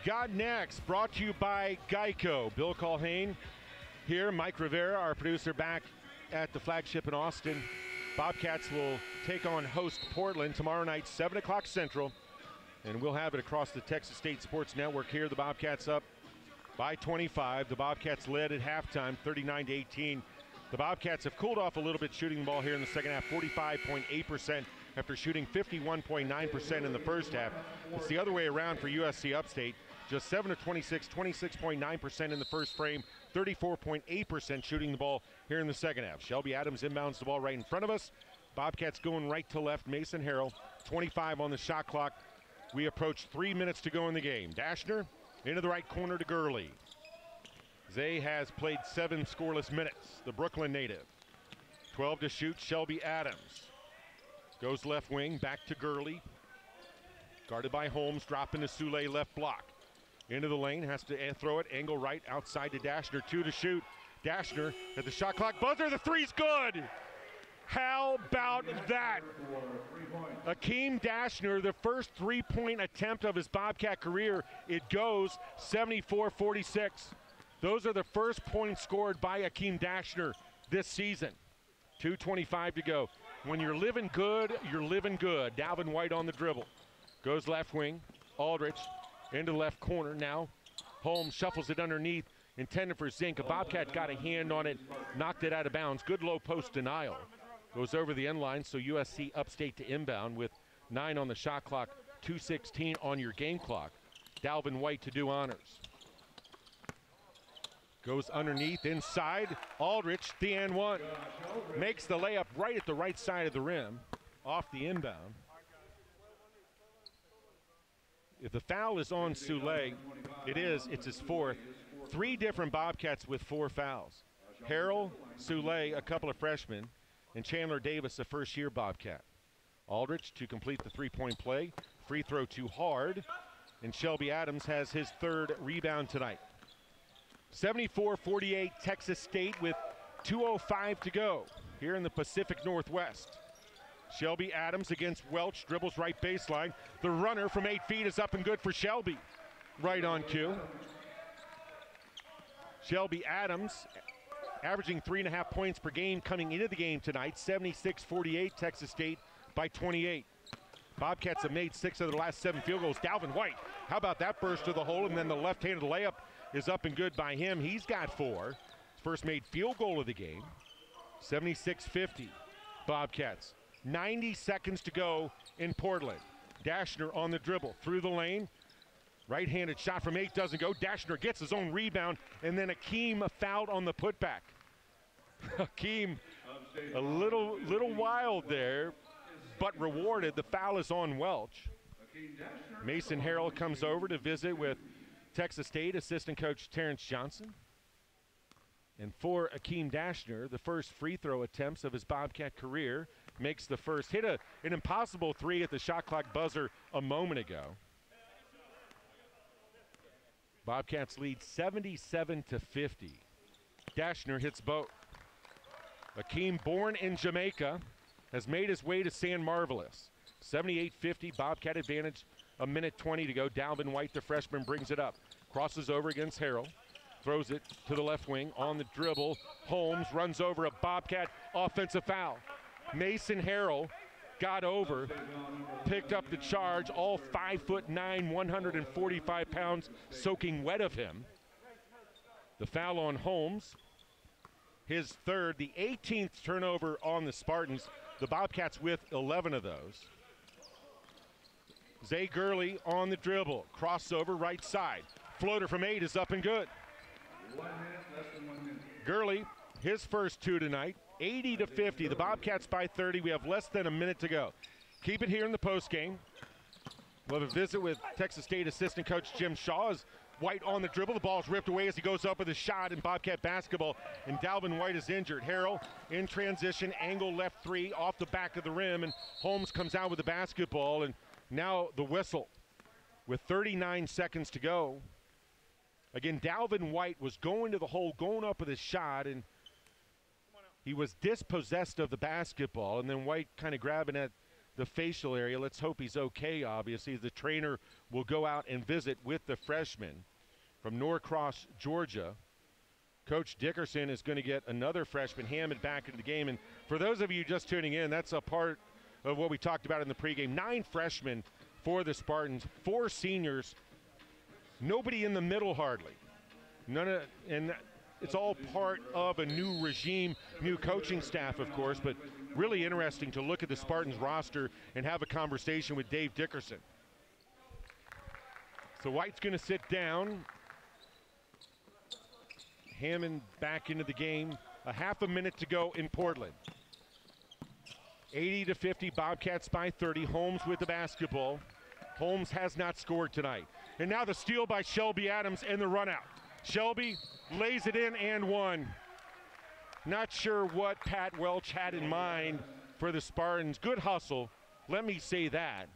Got Next, brought to you by Geico. Bill Colhane here, Mike Rivera, our producer, back at the flagship in Austin. Bobcats will take on host Portland tomorrow night, 7 o'clock Central, and we'll have it across the Texas State Sports Network here. The Bobcats up by 25. The Bobcats led at halftime, 39-18. The Bobcats have cooled off a little bit shooting the ball here in the second half, 45.8% after shooting 51.9% in the first half. It's the other way around for USC Upstate. Just 7 of 26, 26.9% in the first frame, 34.8% shooting the ball here in the second half. Shelby Adams inbounds the ball right in front of us. Bobcats going right to left. Mason Harrell, 25 on the shot clock. We approach 3 minutes to go in the game. Dashner into the right corner to Gurley. Zay has played 7 scoreless minutes, the Brooklyn native. 12 to shoot, Shelby Adams. Goes left wing, back to Gurley. Guarded by Holmes, dropping to Soule, left block. Into the lane, has to throw it, angle right, outside to Dashner, 2 to shoot. Dashner at the shot clock buzzer, the three's good! How about that? Akeem Dashner, the first three-point attempt of his Bobcat career, it goes 74-46. Those are the first points scored by Akeem Dashner this season. 2:25 to go. When you're living good, you're living good. Dalvin White on the dribble. Goes left wing, Aldrich into the left corner now. Holmes shuffles it underneath, intended for Zink. A Bobcat got a hand on it, knocked it out of bounds. Good low post denial. Goes over the end line, so USC Upstate to inbound with 9 on the shot clock, 2:16 on your game clock. Dalvin White to do honors. Goes underneath, inside. Aldrich, the and one. Makes the layup right at the right side of the rim, off the inbound. If the foul is on Soule, it is. It's his fourth. 3 different Bobcats with 4 fouls. Harrell, Soule, a couple of freshmen, and Chandler Davis, a first-year Bobcat. Aldrich to complete the three-point play. Free throw too hard, and Shelby Adams has his 3rd rebound tonight. 74-48 Texas State with 2:05 to go here in the Pacific Northwest. Shelby Adams against Welch, dribbles right baseline. The runner from 8 feet is up and good for Shelby. Right on cue. Shelby Adams averaging 3.5 points per game coming into the game tonight. 76-48 Texas State by 28. Bobcats have made 6 of their last 7 field goals. Dalvin White, how about that burst to the hole, and then the left-handed layup is up and good by him. He's got 4. His first made field goal of the game. 76-50 Bobcats. 90 seconds to go in Portland. Dashner on the dribble through the lane. Right-handed shot from 8 doesn't go. Dashner gets his own rebound, and then Akeem fouled on the putback. Akeem a little wild there, but rewarded. The foul is on Welch. Mason Harrell comes over to visit with Texas State assistant coach Terrence Johnson. And for Akeem Dashner, the first free throw attempts of his Bobcat career, makes the first. Hit an impossible 3 at the shot clock buzzer a moment ago. Bobcats lead 77-50. Dashner hits both. Akeem, born in Jamaica, has made his way to San Marvelous. 78-50, Bobcat advantage, a minute 20 to go. Dalvin White, the freshman, brings it up. Crosses over against Harrell. Throws it to the left wing on the dribble. Holmes runs over a Bobcat, offensive foul. Mason Harrell got over, picked up the charge, all 5'9", 145 pounds, soaking wet of him. The foul on Holmes, his third, the 18th turnover on the Spartans. The Bobcats with 11 of those. Zay Gurley on the dribble, crossover right side. Floater from 8 is up and good. 1 minute, less than 1 minute. Gurley, his first 2 tonight, 80-50. The Bobcats by 30. We have less than a minute to go. Keep it here in the postgame. We'll have a visit with Texas State assistant coach Jim Shaw. As White on the dribble, the ball's ripped away as he goes up with a shot in Bobcat basketball, and Dalvin White is injured. Harrell in transition, angle left 3 off the back of the rim, and Holmes comes out with the basketball, and now the whistle with 39 seconds to go. Again, Dalvin White was going to the hole, going up with a shot, and he was dispossessed of the basketball, and then White kind of grabbing at the facial area. Let's hope he's okay, obviously. The trainer will go out and visit with the freshman from Norcross, Georgia. Coach Dickerson is going to get another freshman, Hammond, back into the game. And for those of you just tuning in, that's a part of what we talked about in the pregame. 9 freshmen for the Spartans, 4 seniors, nobody in the middle hardly. And it's all part of a new regime, new coaching staff, of course, but really interesting to look at the Spartans roster and have a conversation with Dave Dickerson. So White's going to sit down. Hammond back into the game. A half a minute to go in Portland. 80-50, Bobcats by 30. Holmes with the basketball. Holmes has not scored tonight. And now the steal by Shelby Adams and the run out. Shelby lays it in and one. Not sure what Pat Welch had in mind for the Spartans. Good hustle, let me say that.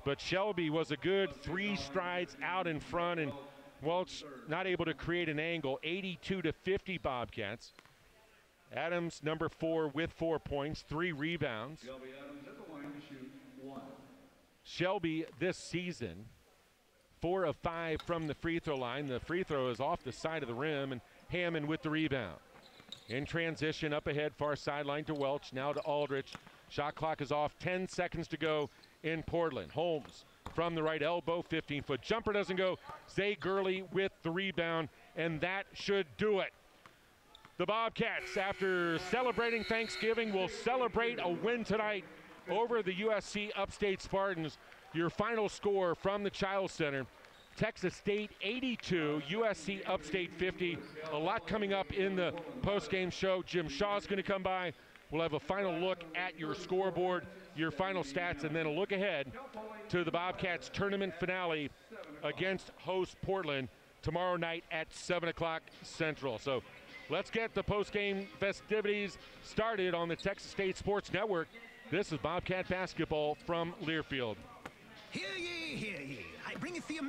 But Shelby was a good 3 strides out in front, and Welch not able to create an angle. 82-50 Bobcats. Adams, number 4, with 4 points, 3 rebounds. Shelby Adams at the line to shoot 1. Shelby this season, 4 of 5 from the free throw line. The free throw is off the side of the rim, and Hammond with the rebound. In transition, up ahead, far sideline to Welch, now to Aldrich. Shot clock is off, 10 seconds to go in Portland. Holmes from the right elbow, 15-foot jumper doesn't go. Zay Gurley with the rebound, and that should do it. The Bobcats, after celebrating Thanksgiving, will celebrate a win tonight over the USC Upstate Spartans. Your final score from the Child Center: Texas State 82, USC Upstate 50. A lot coming up in the post-game show. Jim Shaw's going to come by. We'll have a final look at your scoreboard, your final stats, and then a look ahead to the Bobcats tournament finale against host Portland tomorrow night at 7 o'clock Central. So let's get the post-game festivities started on the Texas State Sports Network. This is Bobcat basketball from Learfield. Hear ye, I bringeth thee a